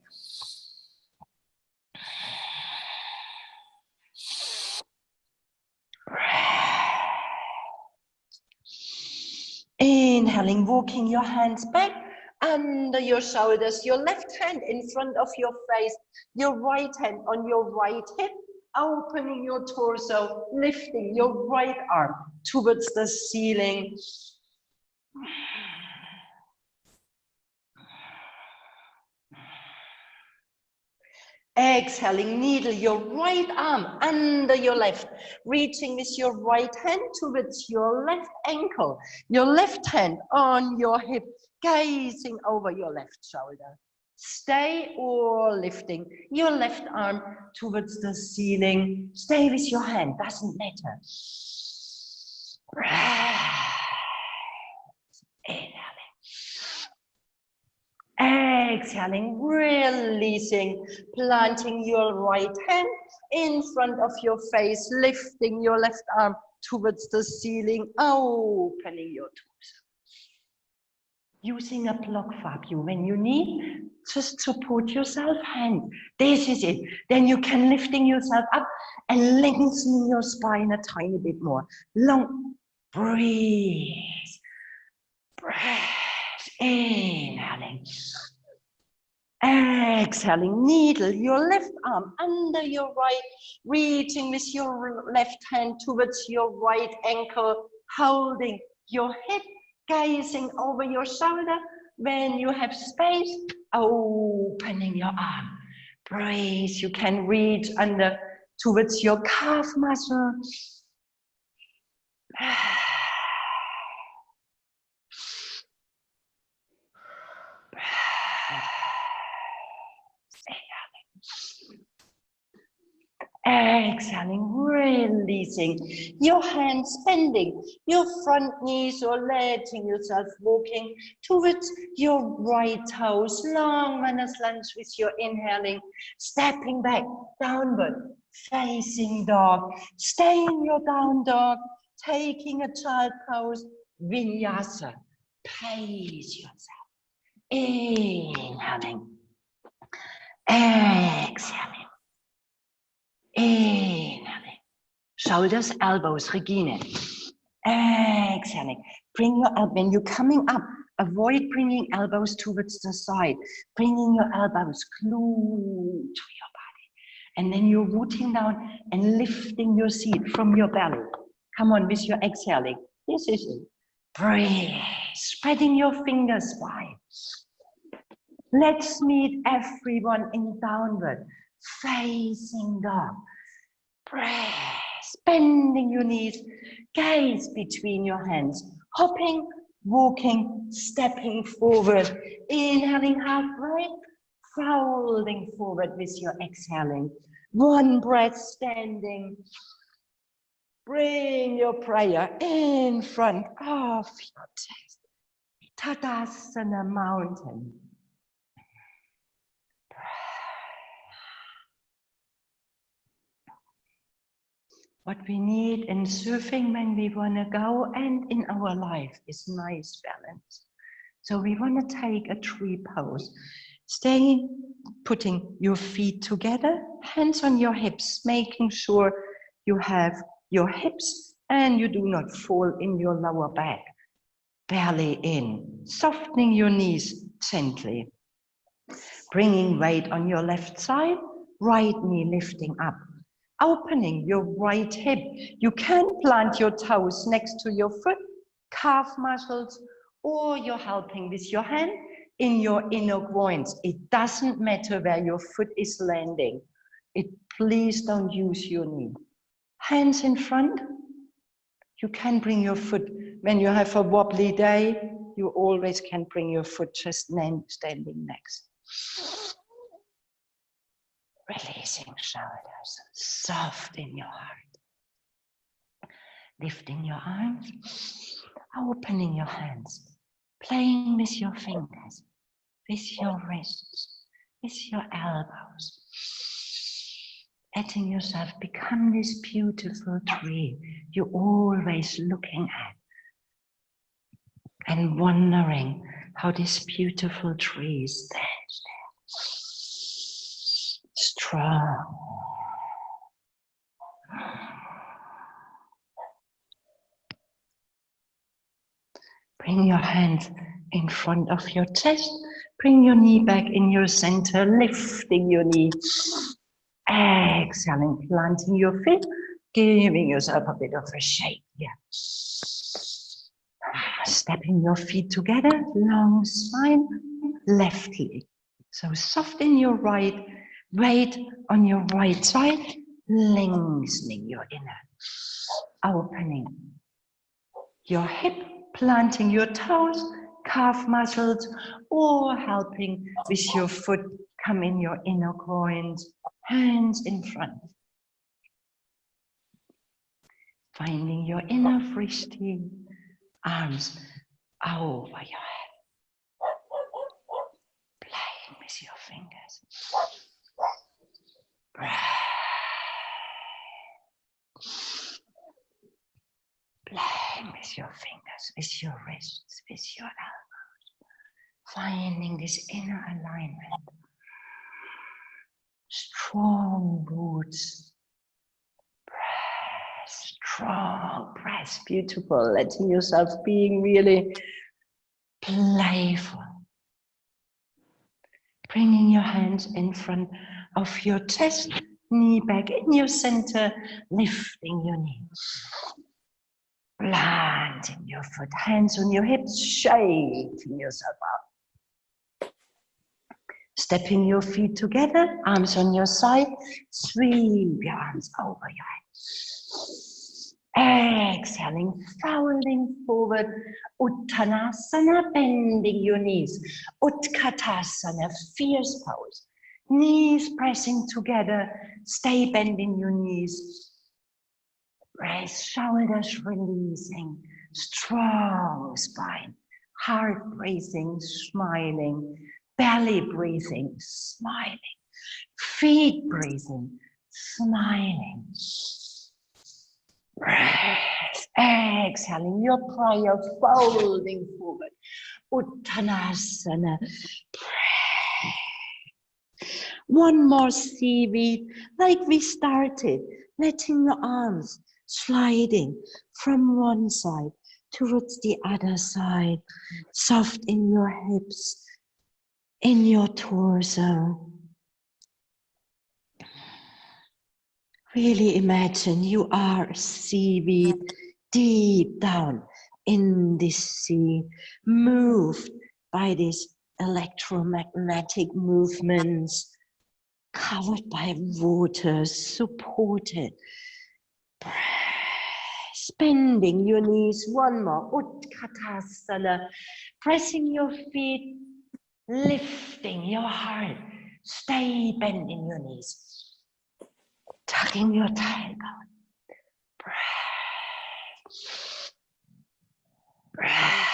Inhaling, walking your hands back under your shoulders, your left hand in front of your face, your right hand on your right hip, opening your torso, lifting your right arm towards the ceiling. Exhaling, needle your right arm under your left, reaching with your right hand towards your left ankle, your left hand on your hip, gazing over your left shoulder. Stay or lifting your left arm towards the ceiling. Stay with your hand, doesn't matter. Inhaling. Exhaling, releasing, planting your right hand in front of your face, lifting your left arm towards the ceiling, opening your torso. Using a block for you when you need, just support yourself, hand. This is it. Then you can lifting yourself up and lengthening your spine a tiny bit more. Long, breathe, breath, inhaling. Exhaling, needle your left arm under your right, reaching with your left hand towards your right ankle, holding your hip, gazing over your shoulder. When you have space, opening your arm. Breathe, you can reach under towards your calf muscle. Exhaling, releasing, your hands bending, your front knees or letting yourself walking towards your right toes, long Vinyasa lunge with your inhaling, stepping back, downward, facing dog, stay in your down dog, taking a child pose, Vinyasa, pace yourself, inhaling, exhaling. Inhaling, shoulders, elbows, Regine. Exhaling, bring your elbows, when you're coming up, avoid bringing elbows towards the side, bringing your elbows glued to your body. And then you're rooting down and lifting your seat from your belly. Come on with your exhaling. This is it. Breathe, spreading your fingers wide. Let's meet everyone in downward. Facing dog. Breath, bending your knees, gaze between your hands, hopping, walking, stepping forward, inhaling half breath, folding forward with your exhaling. 1 breath standing. Bring your prayer in front of your chest. Tadasana mountain. What we need in surfing when we want to go and in our life is nice balance. So we want to take a tree pose. Stay putting your feet together, hands on your hips, making sure you have your hips and you do not fall in your lower back. Belly in, softening your knees gently. Bringing weight on your left side, right knee lifting up. Opening your right hip. You can plant your toes next to your foot, calf muscles, or you're helping with your hand in your inner groins. It doesn't matter where your foot is landing. Please don't use your knee. Hands in front. You can bring your foot, when you have a wobbly day, you always can bring your foot just standing next. Releasing shoulders, soft in your heart. Lifting your arms, opening your hands, playing with your fingers, with your wrists, with your elbows. Letting yourself become this beautiful tree you're always looking at. And wondering how this beautiful tree stands there. Strong. Bring your hand in front of your chest. Bring your knee back in your center, lifting your knee. Exhaling, planting your feet, giving yourself a bit of a shake here. Stepping your feet together, long spine, left leg. So soft in your right, weight on your right side, lengthening your inner. Opening your hip, planting your toes, calf muscles, or helping with your foot, come in your inner groins, hands in front. Finding your inner frishti, arms over your head. Playing with your fingers. Breath. Playing with your fingers, with your wrists, with your elbows. Finding this inner alignment. Strong roots. Breath. Strong breath. Beautiful. Letting yourself being really playful. Bringing your hands in front of your chest, knee back in your center, lifting your knees. Planting your foot, hands on your hips, shaking yourself up. Stepping your feet together, arms on your side, sweep your arms over your head. Exhaling, folding forward, Uttanasana, bending your knees. Utkatasana, fierce pose. Knees pressing together, stay bending your knees. Raise shoulders, releasing, strong spine, heart breathing, smiling, belly breathing, smiling, feet breathing, smiling. Breath, exhaling, your prayer folding forward, Uttanasana. Breath. One more seaweed, like we started, letting your arms sliding from one side towards the other side, soft in your hips, in your torso. Really imagine you are a seaweed deep down in this sea, moved by these electromagnetic movements, covered by water, supported. Bending your knees, one more, Utkatasana, pressing your feet, lifting your heart, stay bending your knees, tucking your tailbone, breath, breath,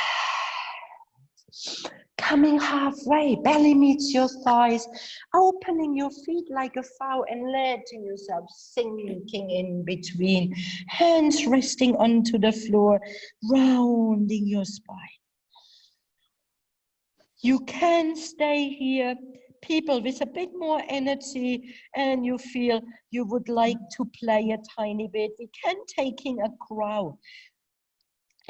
coming halfway, belly meets your thighs, opening your feet like a V and letting yourself sinking in between, hands resting onto the floor, rounding your spine. You can stay here, people with a bit more energy, and you feel you would like to play a tiny bit. We can take in a crow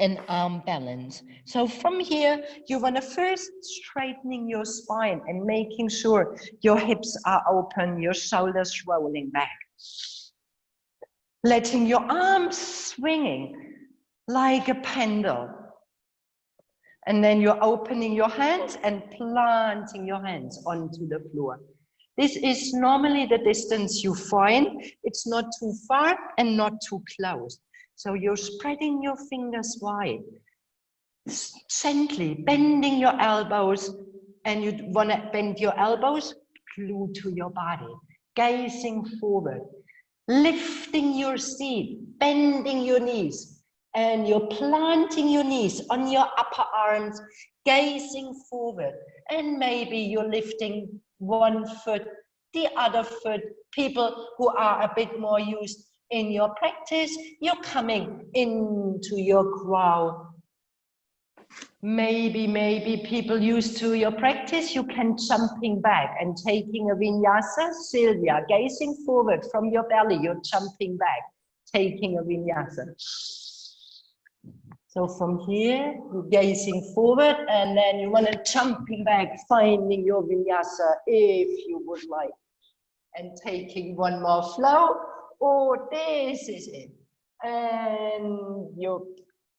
and arm balance. So from here, you want to first straightening your spine and making sure your hips are open, your shoulders rolling back. Letting your arms swinging like a pendulum. And then you're opening your hands and planting your hands onto the floor. This is normally the distance you find. It's not too far and not too close. So you're spreading your fingers wide, gently bending your elbows, and you want to bend your elbows glued to your body, gazing forward, lifting your seat, bending your knees, and you're planting your knees on your upper arms, gazing forward, and maybe you're lifting one foot, the other foot. People who are a bit more used in your practice, you're coming into your crow. Maybe people used to your practice, you can jumping back and taking a vinyasa. Sylvia, gazing forward from your belly, you're jumping back, taking a vinyasa. So from here, you're gazing forward, and then you want to jumping back, finding your vinyasa if you would like. And taking one more flow. Oh, this is it. And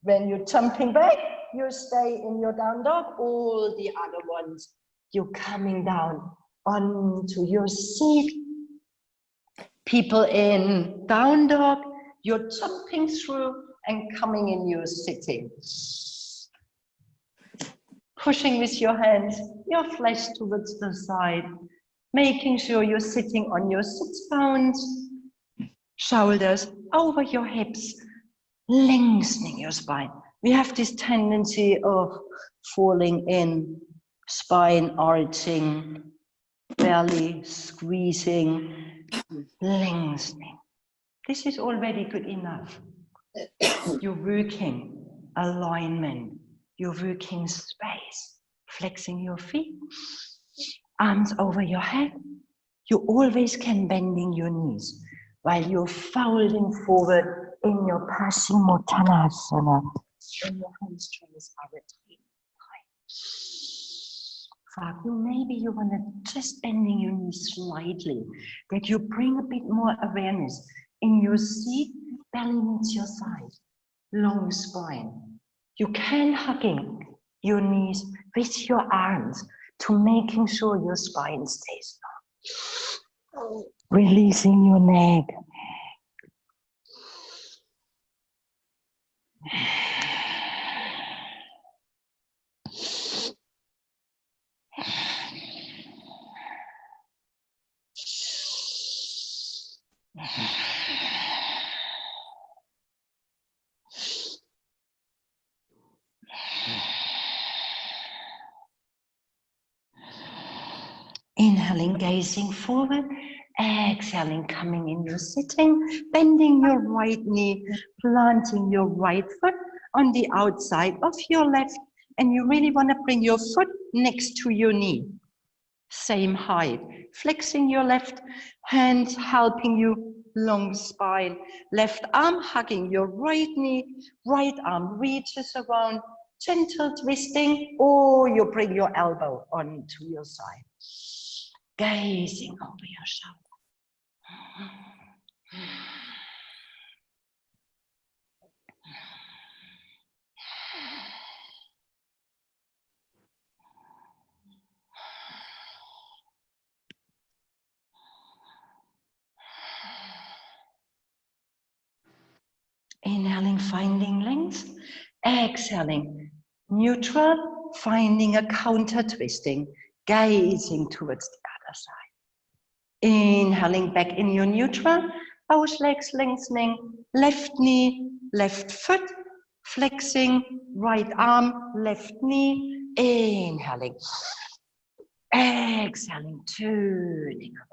when you're jumping back, you stay in your down dog. All the other ones, you're coming down onto your seat. People in down dog, you're jumping through and coming in your sitting. Pushing with your hands, your flesh towards the side, making sure you're sitting on your sits bones, shoulders over your hips, lengthening your spine. We have this tendency of falling in, spine arching, belly squeezing, lengthening. This is already good enough. You're working alignment, you're working space, flexing your feet, arms over your head. You always can bending your knees while you're folding forward in your Paschimottanasana. And your hamstrings are retained. Maybe you want to just bending your knees slightly, that you bring a bit more awareness in your seat, belly meets your side, long spine. You can hugging your knees with your arms to making sure your spine stays long. Releasing your neck. Inhaling, gazing forward. Exhaling, coming in your sitting, bending your right knee, planting your right foot on the outside of your left, and you really want to bring your foot next to your knee. Same height. Flexing your left hand, helping you long spine. Left arm hugging your right knee, right arm reaches around, gentle twisting, or you bring your elbow onto your side. Gazing over your shoulder. Inhaling, finding length. Exhaling, neutral, finding a counter twisting, gazing towards the other side. Inhaling back in your neutral, both legs lengthening, left knee, left foot, flexing, right arm, left knee, Inhaling. Exhaling, turning around.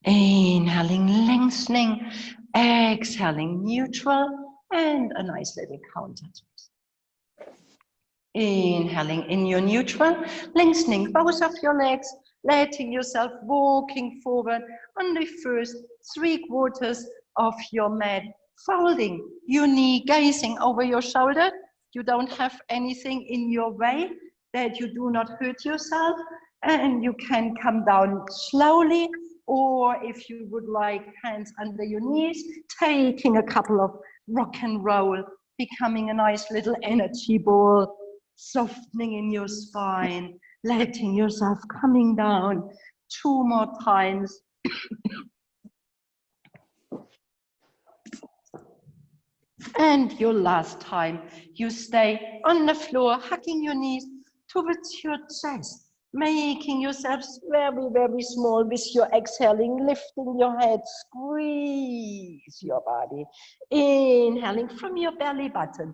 Inhaling, lengthening, exhaling, neutral, and a nice little counter. Inhaling in your neutral, lengthening both of your legs, letting yourself walking forward on the first 3/4 of your mat, folding your knee, gazing over your shoulder. You don't have anything in your way, that you do not hurt yourself, and you can come down slowly, or if you would like, hands under your knees, taking a couple of rock and roll, becoming a nice little energy ball, softening in your spine, letting yourself coming down 2 more times. And your last time, you stay on the floor, hugging your knees towards your chest, making yourselves very, very small with your exhaling, lifting your head, squeeze your body, inhaling from your belly button,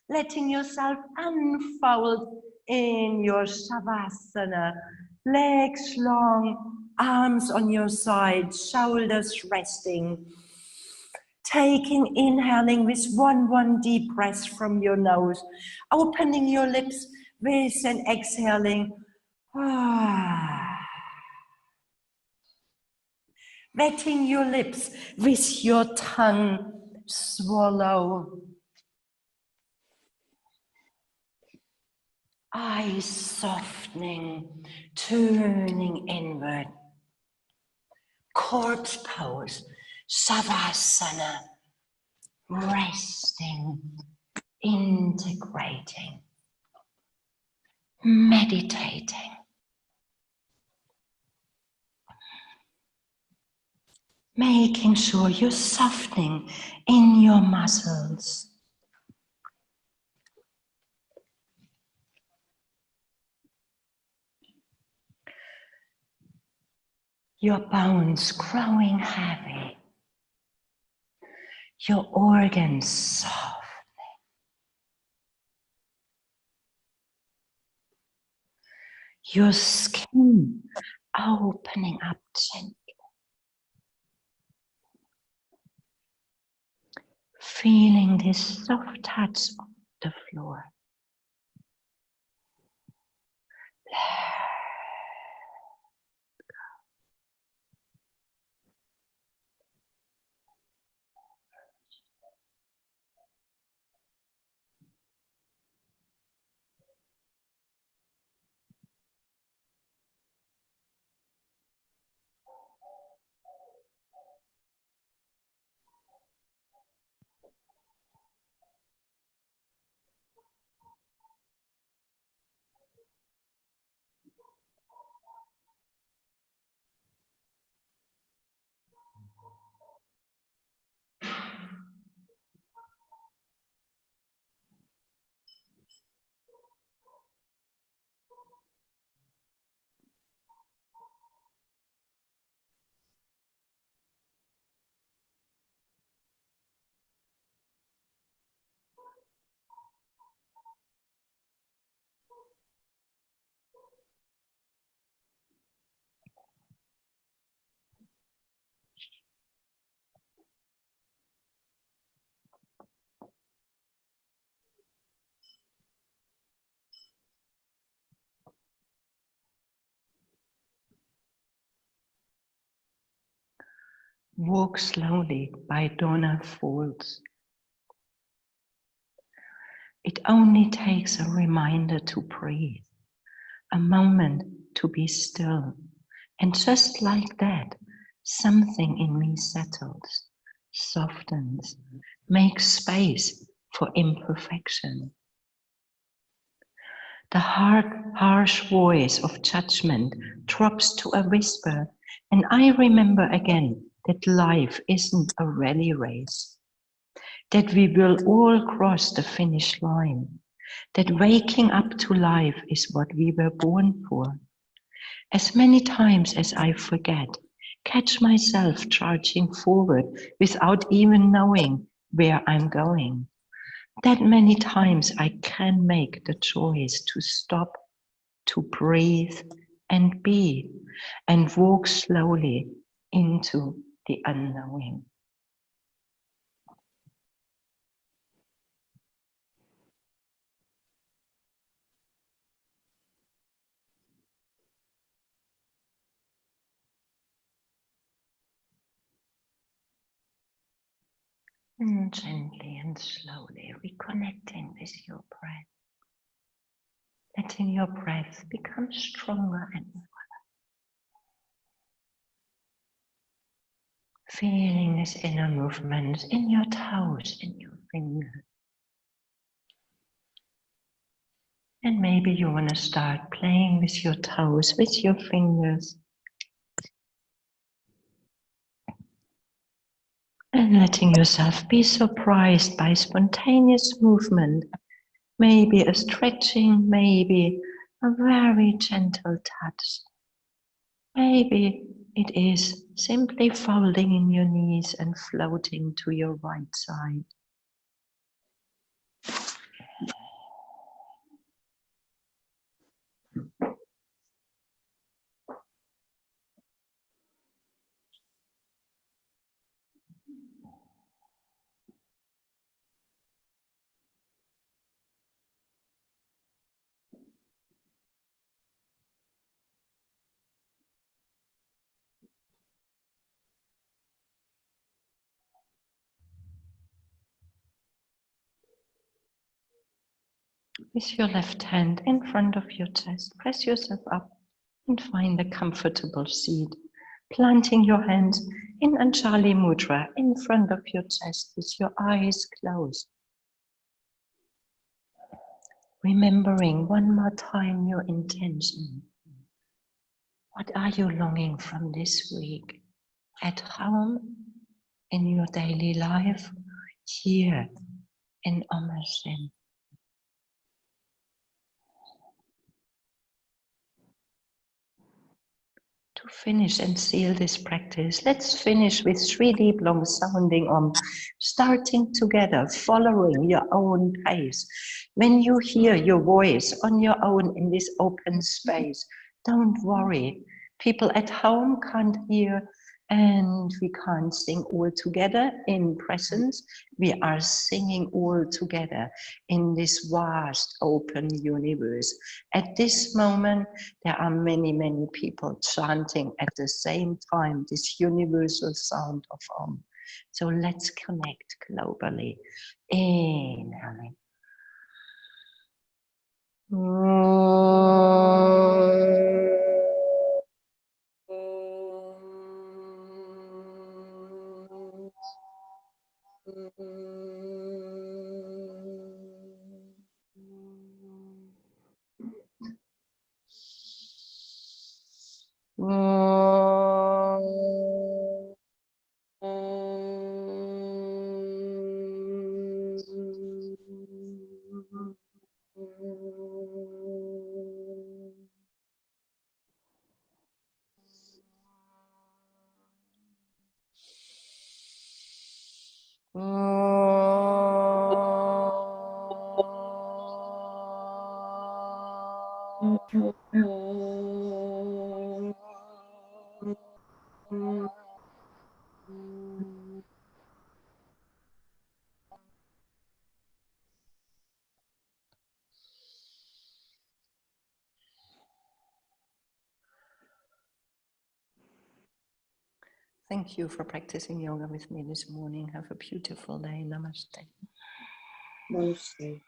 letting yourself unfold in your Shavasana, legs long, arms on your side, shoulders resting. Taking, inhaling with one deep breath from your nose, opening your lips with an exhaling. Wetting your lips with your tongue, swallow. Eyes softening, turning inward. Corpse pose, Savasana, resting, integrating, meditating. Making sure you're softening in your muscles. Your bones growing heavy. Your organs softening. Your skin opening up gently. Feeling this soft touch of the floor. Walk slowly by donor folds. It only takes a reminder to breathe, a moment to be still. And just like that, something in me settles, softens, makes space for imperfection. The harsh voice of judgment drops to a whisper, and I remember again that life isn't a rally race, that we will all cross the finish line, that waking up to life is what we were born for. As many times as I forget, catch myself charging forward without even knowing where I'm going. That many times I can make the choice to stop, to breathe and be, and walk slowly into the unknowing. And gently and slowly reconnecting with your breath. Letting your breath become stronger and feeling this inner movement in your toes, in your fingers. And maybe you want to start playing with your toes, with your fingers. And letting yourself be surprised by spontaneous movement. Maybe a stretching, maybe a very gentle touch. Maybe it is simply folding in your knees and floating to your right side. With your left hand in front of your chest, press yourself up and find a comfortable seat. Planting your hands in Anjali Mudra in front of your chest with your eyes closed. Remembering one more time your intention. What are you longing from this week? At home, in your daily life, here in Namaste. To finish and seal this practice, let's finish with 3 deep long sounding Om, starting together, following your own pace. When you hear your voice on your own in this open space, don't worry. People at home can't hear and we can't sing all together in presence. We are singing all together in this vast open universe. At this moment, there are many, many people chanting at the same time this universal sound of Om. So let's connect globally. Inhaling. Thank you for practicing yoga with me this morning. Have a beautiful day. Namaste. Namaste.